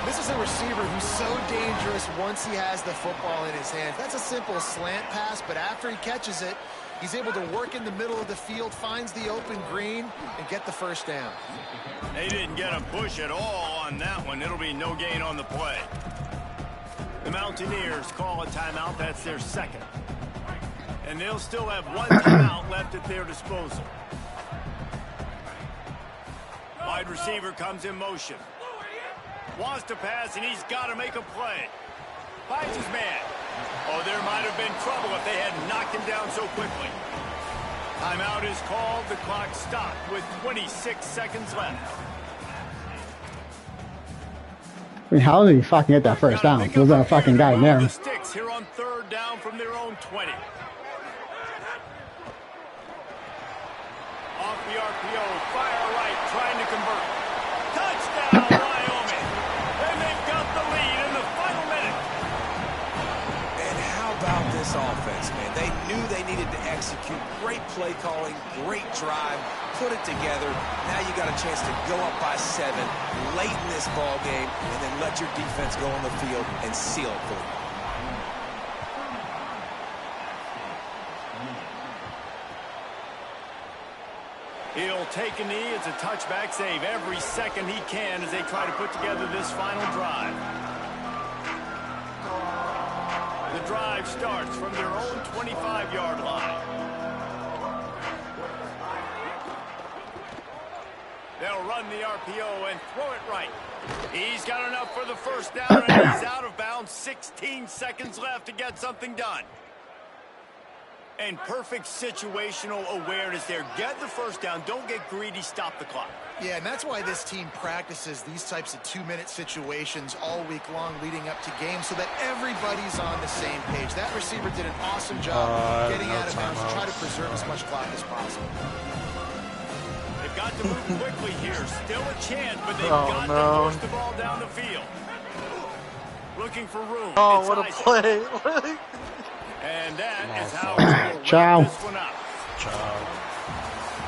This is a receiver who's so dangerous once he has the football in his hands. That's a simple slant pass, but after he catches it, he's able to work in the middle of the field, finds the open green, and get the first down. They didn't get a push at all on that one. It'll be no gain on the play. The Mountaineers call a timeout. That's their 2nd. And they'll still have 1 timeout left at their disposal. Wide receiver comes in motion. Wants to pass, and he's got to make a play. Finds his man. Oh, there might have been trouble if they had knocked him down so quickly. Timeout is called. The clock stopped with 26 seconds left. I mean, how did he fucking get that first down? There's that fucking guy in there. The sticks here on 3rd down from their own 20. Off the RPO, fire right, trying to convert. Touchdown, Wyoming. And they've got the lead in the final minute. And how about this offense, man? They knew they needed to execute. Great play calling, great drive, put it together. Now you got a chance to go up by 7 late in this ball game and then let your defense go on the field and seal it for you. He'll take a knee. It's a touchback save every second he can as they try to put together this final drive. The drive starts from their own 25-yard line. They'll run the RPO and throw it right. He's got enough for the first down, and he's out of bounds. 16 seconds left to get something done. And perfect situational awareness there. Get the first down. Don't get greedy. Stop the clock. Yeah, and that's why this team practices these types of 2-minute situations all week long leading up to games so that everybody's on the same page. That receiver did an awesome job getting out of bounds to try to preserve as much clock as possible. They've got to move quickly here. Still a chance, but they've got to push the ball down the field. Looking for room. Oh, it's what a Isaac. play. And that is how we'll Ciao. wrap this one up. Ciao.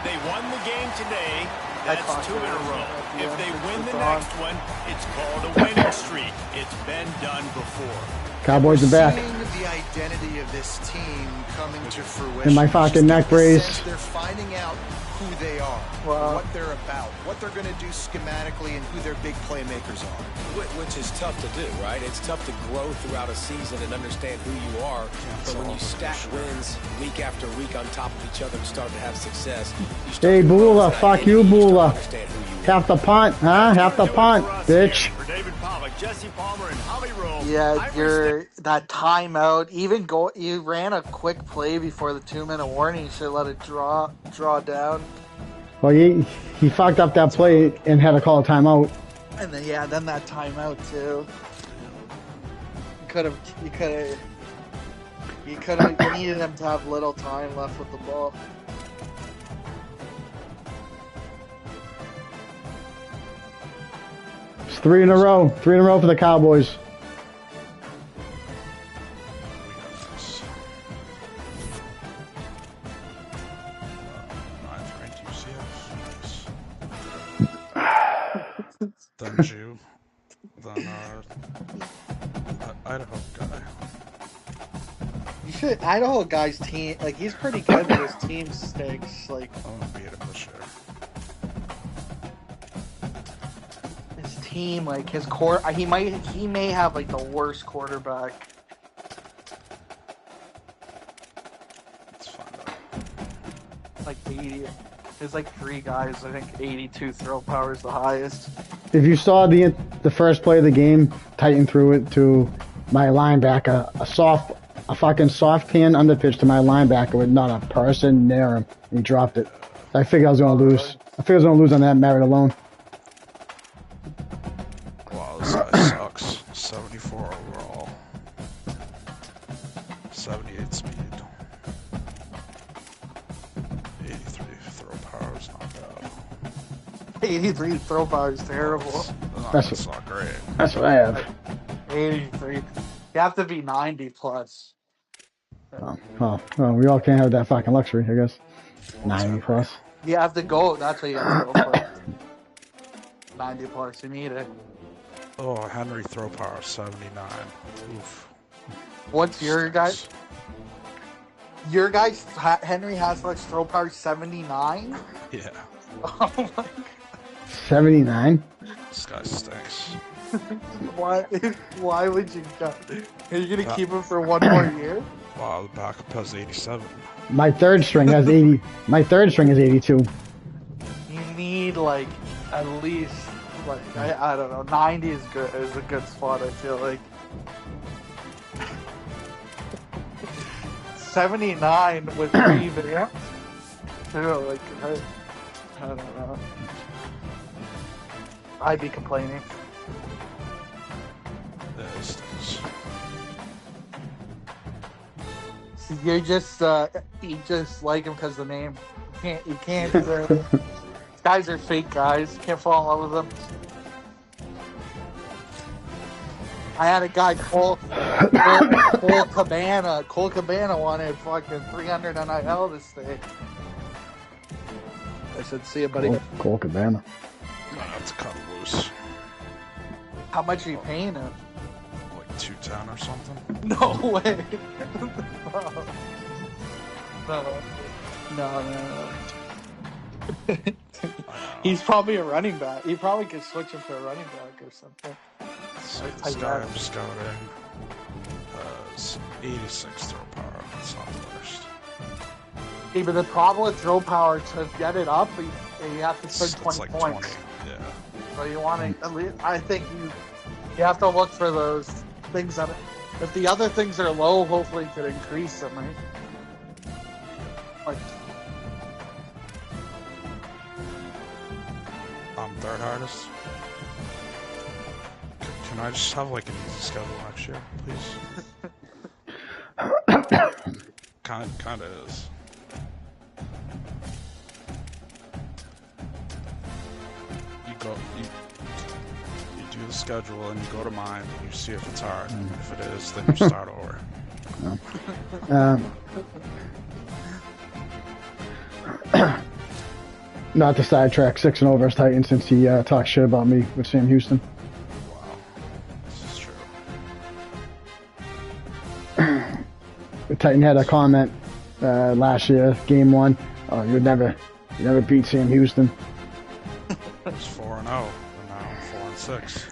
They won the game today That's 2 in a row. If they win the next one, it's called a winning streak. It's been done before. Cowboys are back. Seeing the identity of this team coming to fruition. In my fucking neck brace. They're finding out who they are, what they're about, what they're going to do schematically, and who their big playmakers are. Which is tough to do, right? It's tough to grow throughout a season and understand who you are. But when you stack wins week after week on top of each other and start to have success, you start Hey, to Bula, realize fuck that you, start to Bula. understand who you are. Half the punt, huh? Half the punt, bitch. For David Pollock, Jesse Palmer, and Holly Rowe. Yeah, that timeout. Even you ran a quick play before the 2-minute warning. You should let it draw down. Well, he fucked up that play and had to call a timeout. And then that timeout too. You needed him to have little time left with the ball. It's 3 in a row. 3 in a row for the Cowboys. Then Jew, then Idaho guy. You should Idaho guy's team, like, he's pretty good, but his team stinks. Like, I'm gonna beat him this year. his team, like his he may have like the worst quarterback. Let's find out. Like 80. There's like 3 guys. I think 82 throw power is the highest. If you saw the first play of the game, Titan threw it to my linebacker, a fucking soft hand under pitch to my linebacker with not a person near him. He dropped it. I figured I was gonna lose. I figured I was gonna lose on that merit alone. Wow, this guy sucks. 74 overall. 78 speed. 83 throw power is not bad. 83 throw power is terrible. That's not great. That's what I have. 83. You have to be 90 plus. Oh, we all can't have that fucking luxury, I guess. 90 plus. You have to go. That's what you have to go for. 90 plus. You need it. Oh, Henry throw power 79. Oof. What's your guy? Your guy's Henry Hasluck's throw power 79. Yeah. Oh my God. 79? This guy stinks. Why would you cut? Are you gonna keep him for one more year? Wow, the backup has 87. My third string has 80. My third string is 82. You need like at least like I don't know, 90 is good. Is a good spot. I feel like 79 with 3 vamps. Like I don't know. I'd be complaining. Yeah, he stinks. You just like him because the name. You can't. Guys are fake guys. Can't fall in love with them. I had a guy Cole Cabana. Cole Cabana wanted fucking 300 NIL this day. I said, see you, buddy. Cole Cabana. I'm gonna have to cut loose. How much are you paying him? Like 210 or something? No way. No. He's probably a running back. He probably could switch him to a running back or something. So this guy I'm scouting has 86 throw power. That's not the worst. Yeah, but the problem with throw power, to get it up, you have to spend 20 like points. 20, yeah. So you want to, at least, I think you have to look for those things that, if the other things are low, hopefully you could increase them, right? Like, I'm third hardest. Can I just have like an easy schedule next year, please? Kinda is. You do the schedule and you go to mine and you see if it's hard. If it is, then you start over. Not to sidetrack 6-0 versus Titans since he talked shit about me with Sam Houston. Wow. This is true. The Titan had a comment last year, game 1. Oh, you never beat Sam Houston. It was 4-0, and now I'm 4-6.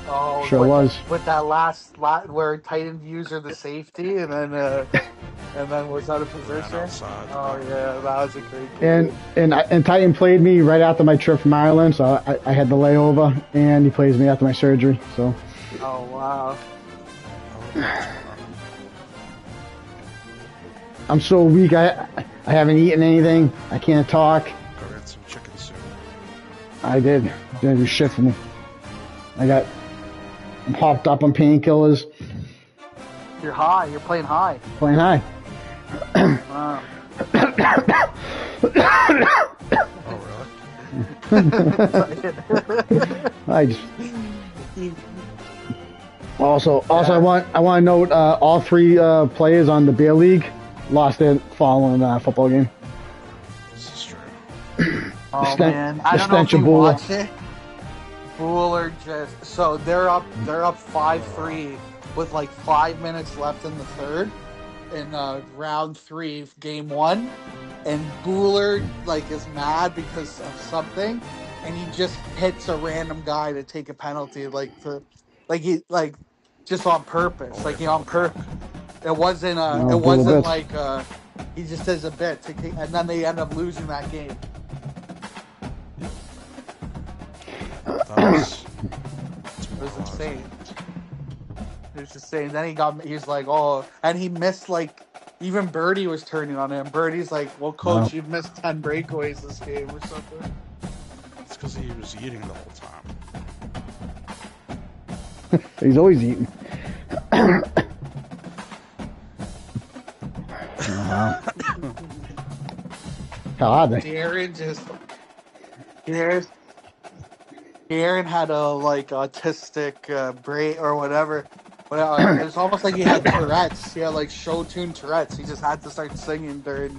Oh, Sure was. With that last where Titan used the safety and then was out of position. Outside. Oh yeah, that was a great game. And Titan played me right after my trip from Ireland, so I had the layover, and he plays me after my surgery. So. Oh wow. I'm so weak. I haven't eaten anything. I can't talk. Go get some chicken soup. I did. Didn't do shit for me. I'm hopped up on painkillers. You're high. You're playing high. Playing high. Wow. Oh, really? I just. Also, I want to note all 3 players on the Bear League lost their following football game. This is true. Oh man, I don't know if you watched it. Buller just they're up 5-3 with like 5 minutes left in the third in round 3 game 1, and Buller like is mad because of something, and he just hits a random guy to take a penalty just on purpose, It wasn't he just does a bit and then they end up losing that game. That was It was insane. It was insane. Then he's like, oh, and he missed even Birdie was turning on him. Birdie's like, well, coach, you've missed 10 breakaways this game or something. It's because he was eating the whole time. He's always eating. How are they? Aaron had a autistic brain or whatever. But it was almost like he had Tourette's. He had show tune Tourette's. He just had to start singing during.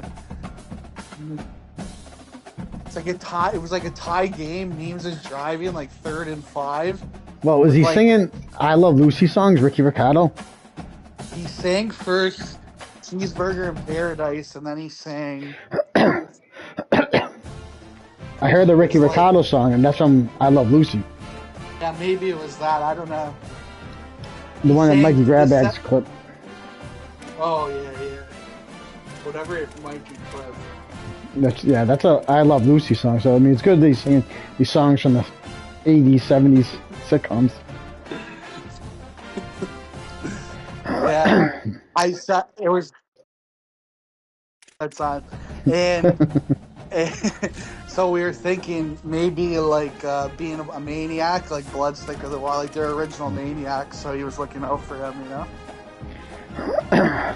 It's like a tie. It was like a tie game. Memes is driving 3rd and 5. Well, was he singing "I Love Lucy" songs? Ricky Ricardo. He sang first "Cheeseburger in Paradise," and then he sang. I heard the Ricky Ricardo song, and that's from "I Love Lucy." Yeah, maybe it was that. I don't know. The one that Mikey Grabbags clip. Oh yeah. Whatever it Mikey clip. That's a "I Love Lucy" song. So I mean, it's good that he's singing these songs from the 80s, 70s sitcoms. Yeah, I saw it was. That's on, and so we were thinking maybe being a maniac, like Bloodstick of the Wild, like their original Maniac. So he was looking out for them,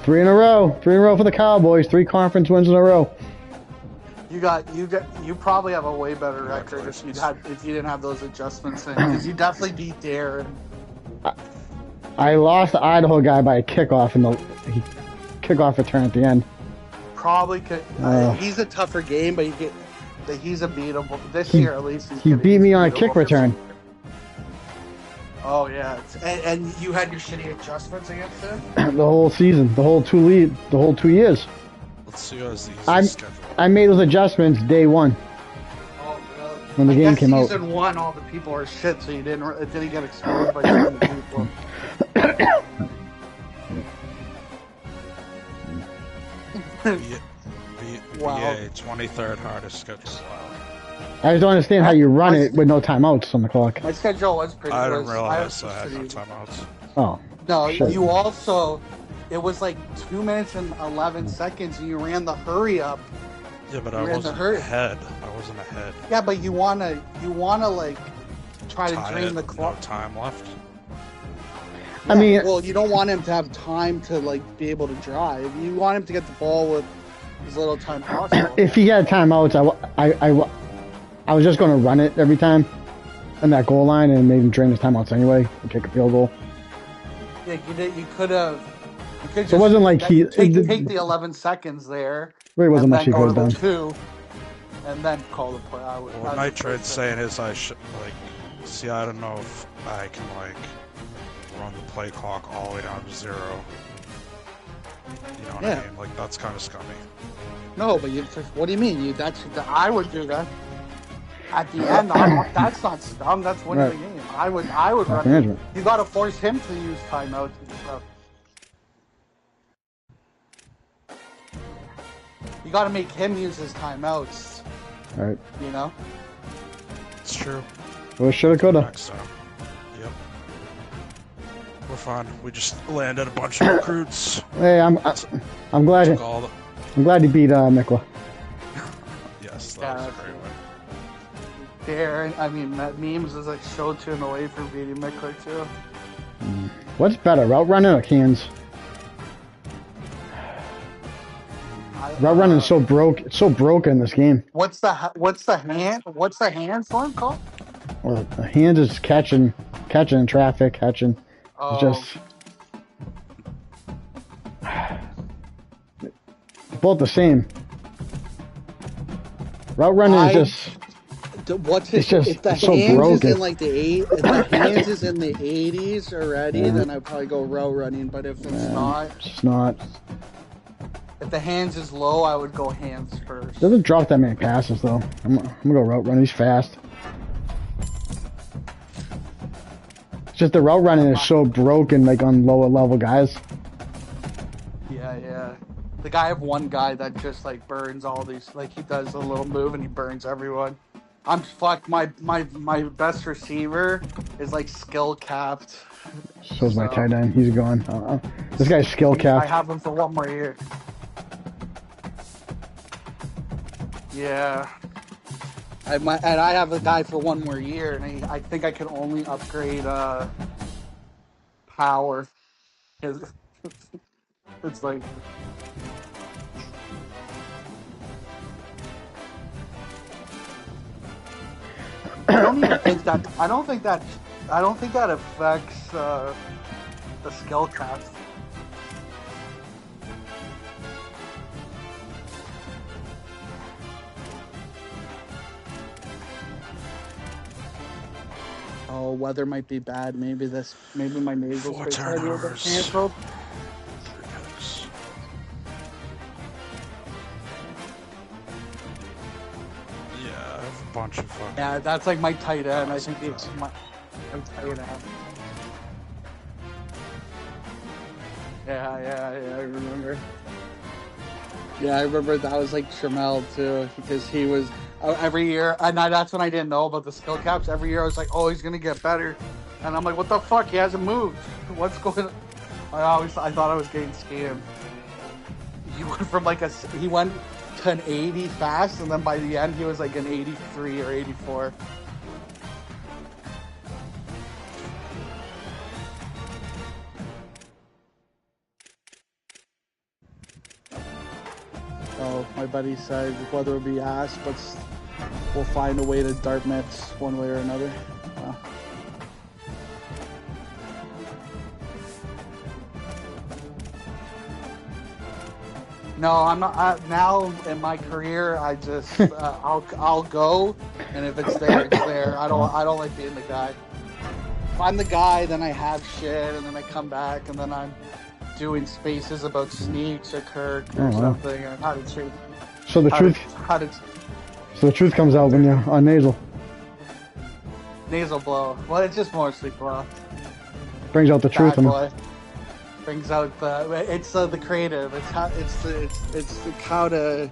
3 in a row for the Cowboys. 3 conference wins in a row. You probably have a way better record if you didn't have those adjustments in, because you definitely beat Darren. I lost the Idaho guy by a kickoff kickoff return at the end. Probably could. He's a tougher game, but he's a beatable. This year at least. He beat me on a kick return. Oh yeah, and you had your shitty adjustments against him. The whole season, the whole 2 years. Let's see how his schedule. I made those adjustments day 1. Oh really? When the game came out. Season 1, all the people are shit, so it didn't get exposed by certain people. Wow. VA 23rd hardest schedule. Wow. I just don't understand how you run it with no timeouts on the clock. My schedule was pretty. I didn't realize I had no timeouts. Oh. No, shit. you also. It was 2 minutes and 11 seconds, and you ran the hurry up. Yeah, but I wasn't ahead. Yeah, but you wanna try to drain the clock. No time left. Yeah, I mean, well, you don't want him to have time to be able to drive. You want him to get the ball with as little time possible. If he had timeouts, I was just going to run it every time on that goal line and made him drain his timeouts anyway and kick a field goal. Yeah, you could have. So it wasn't like take the 11 seconds there, Really wasn't and much then he go could to have the done. 2, and then call the play. Well, Nitrate's saying his I should, like, see, I don't know if I can, like, run the play clock all the way down to 0. You know what I mean? Like, that's kind of scummy. No, but what do you mean? I would do that. At the end, that's not scum. That's winning the game. I would run. Management. You got to force him to use timeouts and stuff. You got to make him use his timeouts. All right. You know. It's true. Well, shoulda, coulda. Next time. Yep. We're fine. We just landed a bunch of recruits. Hey, I'm glad. I'm glad he beat Mikla. Yes, that was a great win. Darren, I mean, that memes is like show tune away from beating Mikla too. What's better, route running or cans? Route running is so broken in this game. What's the hands one called? Well, the hands is catching in traffic, catching. Oh. Just both the same. Route running is just. If the so hands broken. is in like if the hands is in the 80s already, then I'd probably go route running. But if it's not, it's not. If the hands is low, I would go hands first. Doesn't drop that many passes though. I'm gonna go route running. He's fast. It's just the route running is so broken, like on lower level guys. Yeah. I have one guy that just like burns all these. Like he does a little move and he burns everyone. I'm fucked. My best receiver is like skill capped. So's my tight end. He's gone. This guy's skill capped. I have him for 1 more year. Yeah. And I have a guy for 1 more year, and I think I can only upgrade power. It's like. I don't think that affects the skill cap. Oh, weather might be bad. Maybe my nasal spray will get canceled. Bunch of fun. Yeah, that's like my tight end. I think it's my tight end. Yeah, I remember. Yeah, I remember that was like Tramel too, because he was every year, and that's when I didn't know about the skill caps. Every year I was like, oh, he's gonna get better, and I'm like, what the fuck? He hasn't moved. What's going on? I thought I was getting scammed. He went from he went to an 80 fast, and then by the end he was like an 83 or 84. Oh, my buddy said whether it be asked, but we'll find a way to dart Mets one way or another. Wow. No, I'm not. Now in my career, I just I'll go, and if it's there, it's there. I don't like being the guy. If I'm the guy, then I have shit, and then I come back, and then I'm doing spaces about sneaks or Kirk or something, or how to treat. So the truth comes out when you're on nasal. Nasal blow. Well, it's just mostly blow. Brings out the truth. Brings out the creative. It's how how to.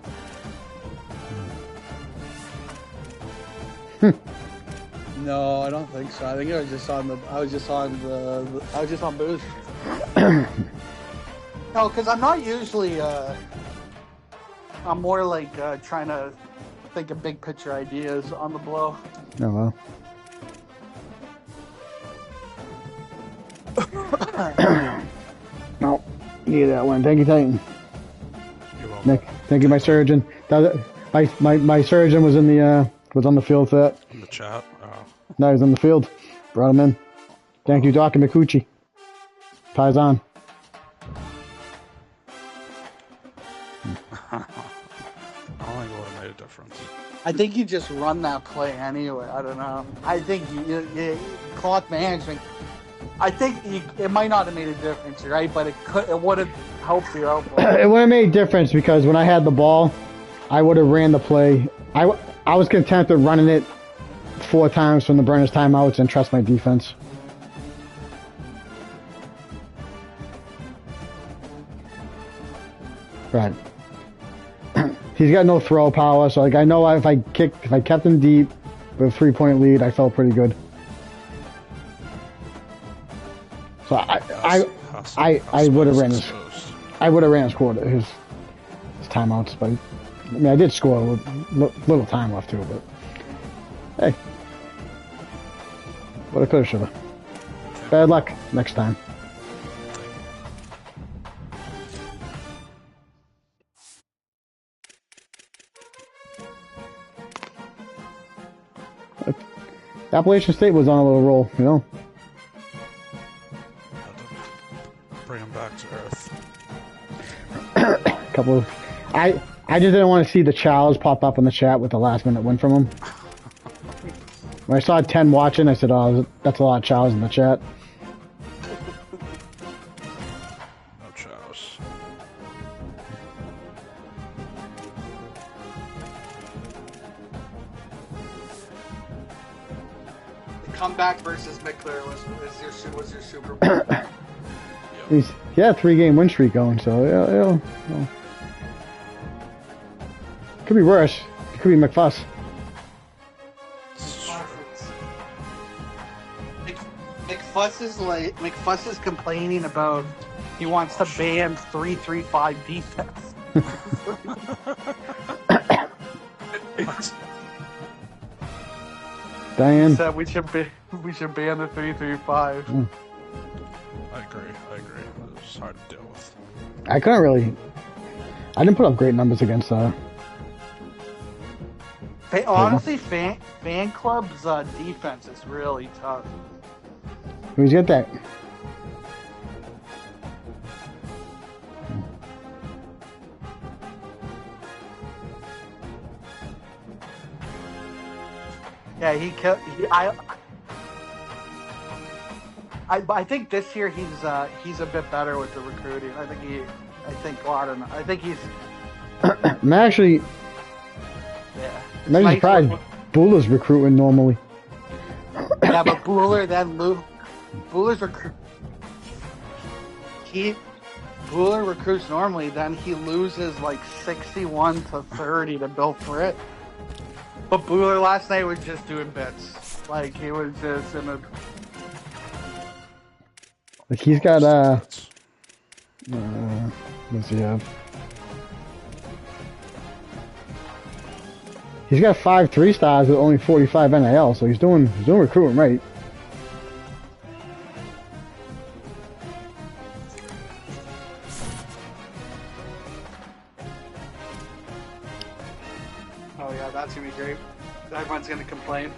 No, I don't think so. I think I was just on booze. No, because I'm not usually. I'm more like trying to think of big picture ideas on the blow. Oh well. No, need that one. Thank you, Titan. You're welcome. Nick, thank you, my surgeon. My surgeon was in the was on the field for that. In the chat. No, he's on the field. Brought him in. Thank you, Dr. Mikuchi. Ties on. don't think it would have made a difference. I think you just run that play anyway. I don't know. I think you clock management. I think it might not have made a difference, right? But it would have helped you out. It would have made a difference because when I had the ball, I would have ran the play. I was content with running it 4 times from the Burners timeouts and trust my defense. Right. He's got no throw power, so like I know if I kept him deep with a 3-point lead, I felt pretty good. So I would have ran his quarter his timeouts, but I mean I did score with little time left too, but hey, what a coulda shoulda. Bad luck next time. Appalachian State was on a little roll, you know. Bring him back to earth. Couple of, I just didn't want to see the chows pop up in the chat with the last minute win from him. When I saw 10 watching, I said, "Oh, that's a lot of chows in the chat." No chows. Comeback versus Mickler was your Super Bowl. He's 3-game win streak going, so yeah. Could be worse. It could be McFuss. McFuss is complaining about he wants to ban 3-3-5 defense. Diane. He said we should ban the 3-3-5. I agree. It was hard to deal with. I didn't put up great numbers against honestly, fan club's defense is really tough. Who's got that? Yeah, I think this year he's a bit better with the recruiting. I think he's. I'm actually. Yeah. I'm surprised. Boola's recruiting normally. Yeah, but Buehler Buehler recruits normally, then he loses like 61-30 to Bill Fritt. But Buehler last night was just doing bits. Like he was just in a. Like he's got what's he have? He's got 5 3-stars with only 45 NIL, so he's doing recruiting right. Oh yeah, that's gonna be great. Everyone's gonna complain.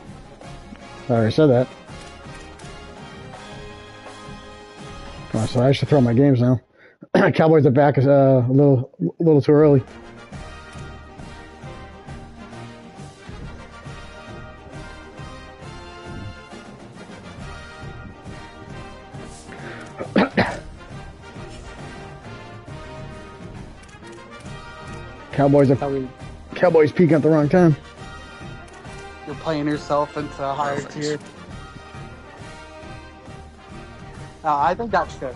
I already said that. Oh, so I should throw my games now. Cowboys are back a little too early. Cowboys peaking at the wrong time. You're playing yourself into a higher tier. I think that's good.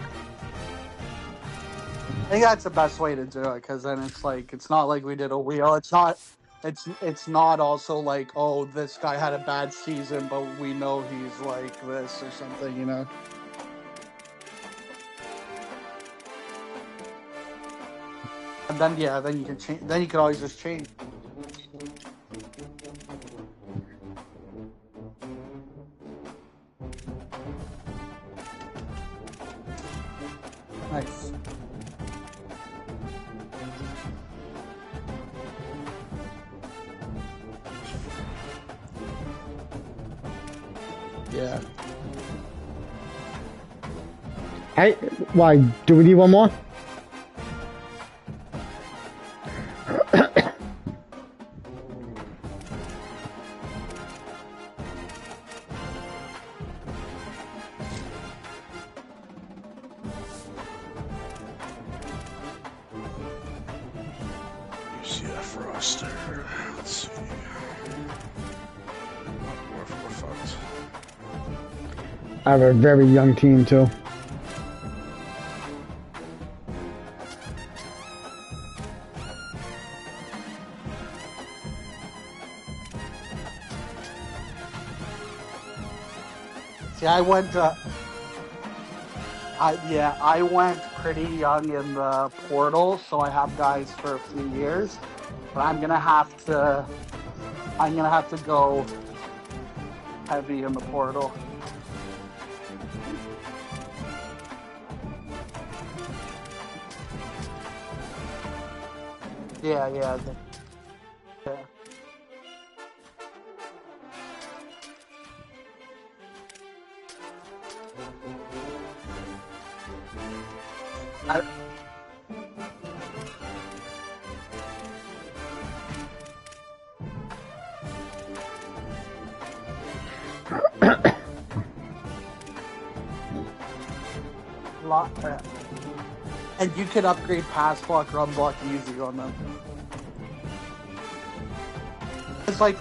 I think that's the best way to do it, because then it's not like we did a wheel. It's not also like, oh, this guy had a bad season, but we know he's like this or something, you know. And then then you can change. Then you can always just change. Nice. Yeah. Why? Do we need one more? roster. Let's see. We're fucked. I have a very young team too. See, I went pretty young in the portal, so I have guys for a few years. But I'm gonna have to go heavy in the portal. Yeah. And you could upgrade pass block, run block easy on them. It's like,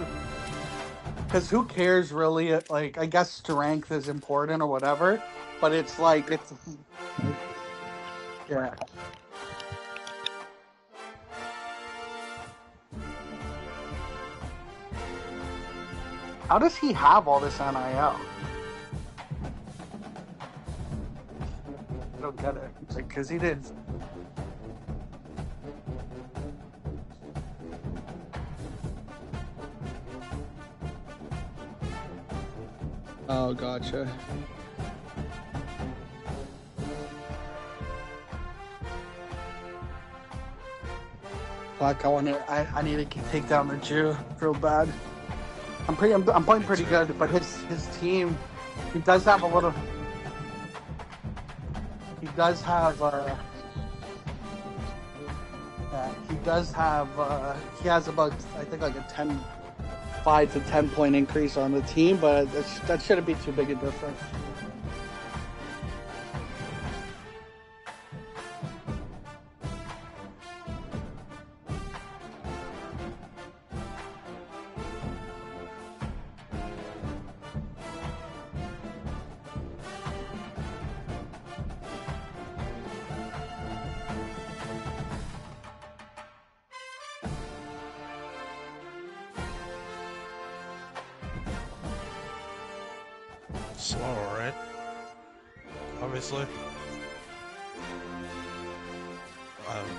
because who cares really? Like, I guess strength is important or whatever, but it's like, yeah. How does he have all this NIL? I don't get it. It's like, because he did. Oh, gotcha. Fuck, I need to take down the Jew real bad. I'm playing pretty good, but his team, he does have a little. He does have. He has about, I think, like a 5 to 10 point increase on the team, but that shouldn't be too big a difference. Slower, right? Obviously.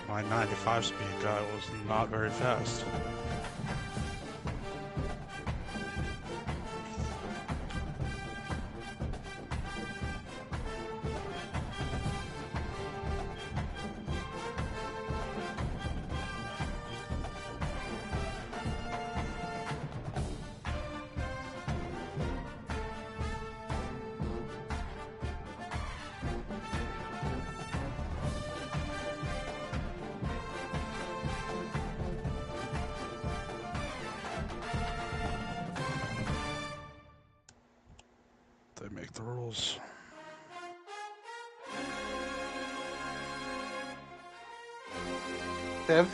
My 95 speed guy was not very fast. They make the rules. Viv?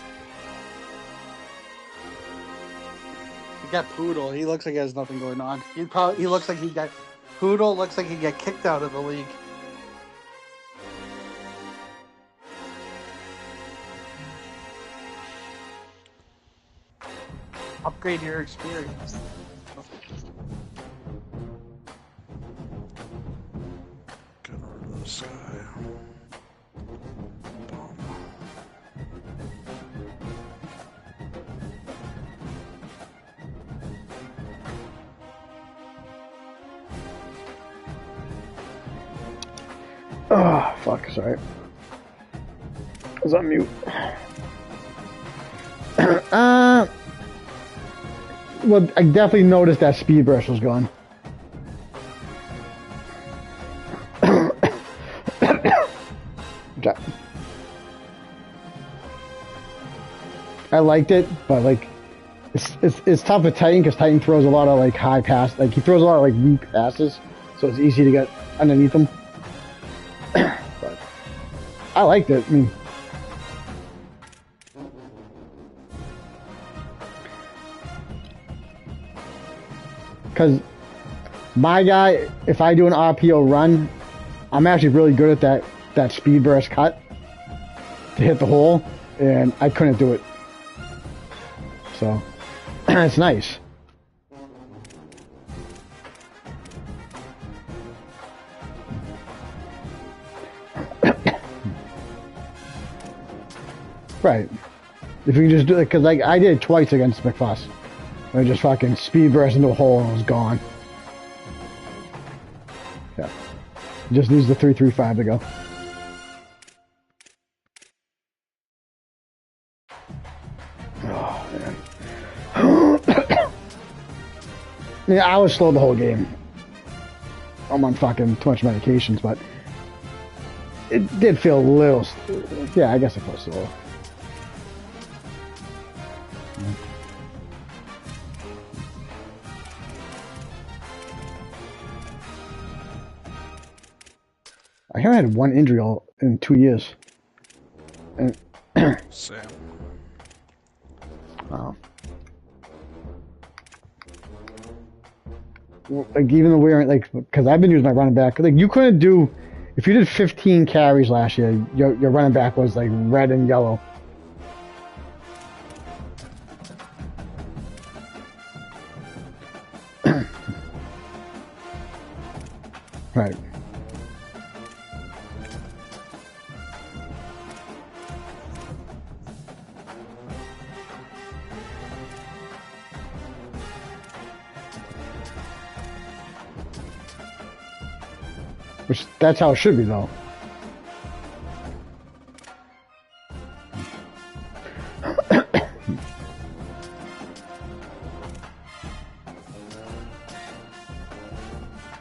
You got Poodle. He looks like he has nothing going on. He looks like Poodle looks like he got kicked out of the league. Upgrade your experience. Get rid of this guy. Oh, fuck, sorry. I was on mute. Well, I definitely noticed that speed brush was gone. I liked it, but like, it's tough with Titan because Titan throws a lot of like high pass, like he throws a lot of like weak passes, so it's easy to get underneath him. But I liked it. I mean, Because my guy, if I do an RPO run, I'm actually really good at that speed burst cut to hit the hole, and I couldn't do it. So, it's nice. Right. If you can just do it, because like I did it twice against McFuss. I just fucking speed burst into a hole and it was gone. Yeah. Just needs the 335 to go. Oh, man. Yeah, I was slow the whole game. I'm on fucking too much medications, but it did feel a little... Yeah, I guess it felt slow. I haven't had one injury in 2 years. And Same. wow. Well, like even though we're like, because I've been using my running back, like you couldn't do, if you did 15 carries last year, your running back was like red and yellow. Right. Which, that's how it should be, though.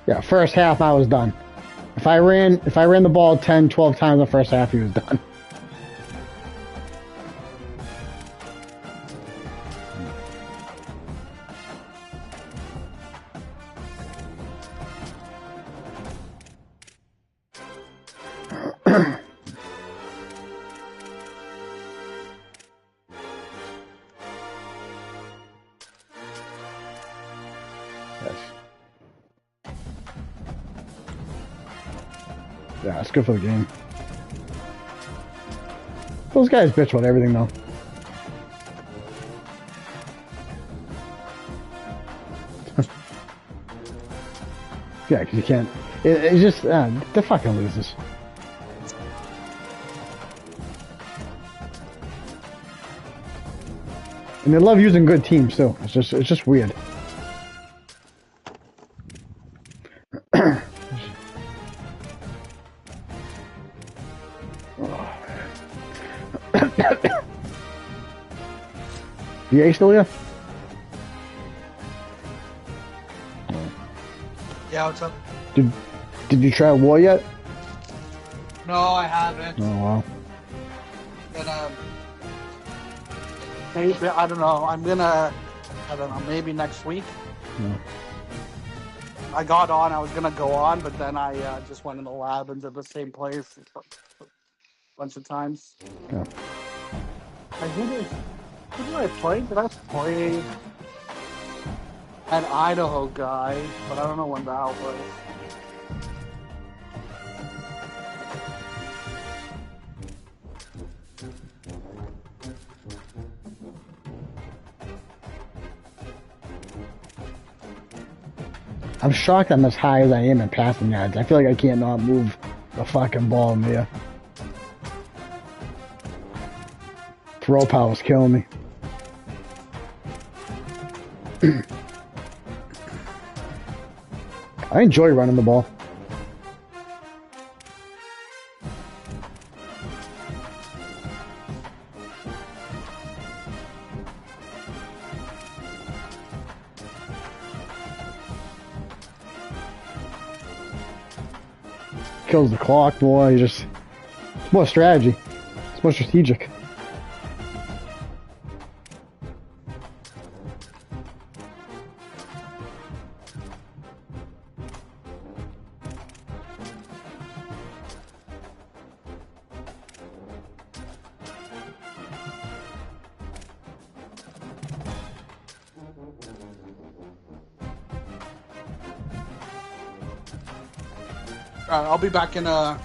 Yeah, first half I was done. If I ran the ball 10, 12 times the first half, he was done. Yeah, it's good for the game. Those guys bitch about everything, though. Yeah, because you can't... It's just... they're fucking losers. And they love using good teams, too. It's just weird. You still here? Yeah, what's up? Did you try war yet? No, I haven't. Oh wow. Gonna maybe I don't know. Maybe next week. No. I got on. I was gonna go on, but then I just went in the lab and did the same place a bunch of times. Yeah. Who did I play? Did I play an Idaho guy? But I don't know when that was. I'm shocked I'm as high as I am in passing yards. I feel like I can't not move the fucking ball in there. Throw power's killing me. I enjoy running the ball. Kills the clock more. It's more strategy. It's more strategic. I'll be back in an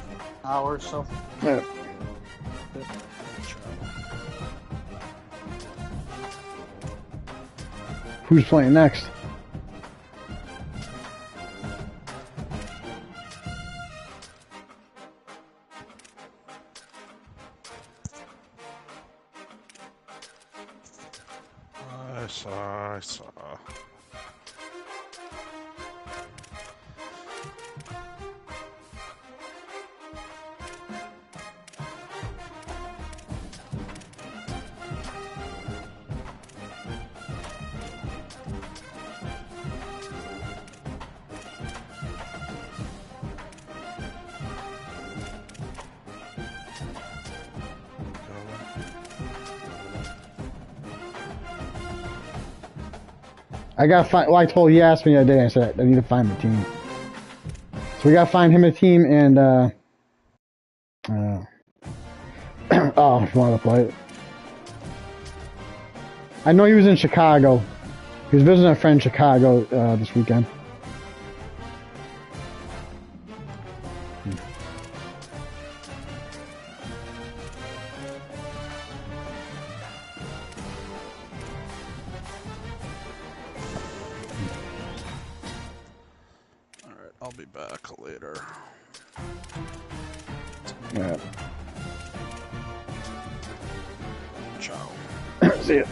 hour or so. Yeah. Who's playing next? I saw. I gotta find. Well, I told you asked me the other day. I said I need to find the team. So we gotta find him a team and. Oh, if you want to play it. I know he was in Chicago. He was visiting a friend in Chicago this weekend. Alright, I'll be back later. Yeah. Ciao. See ya.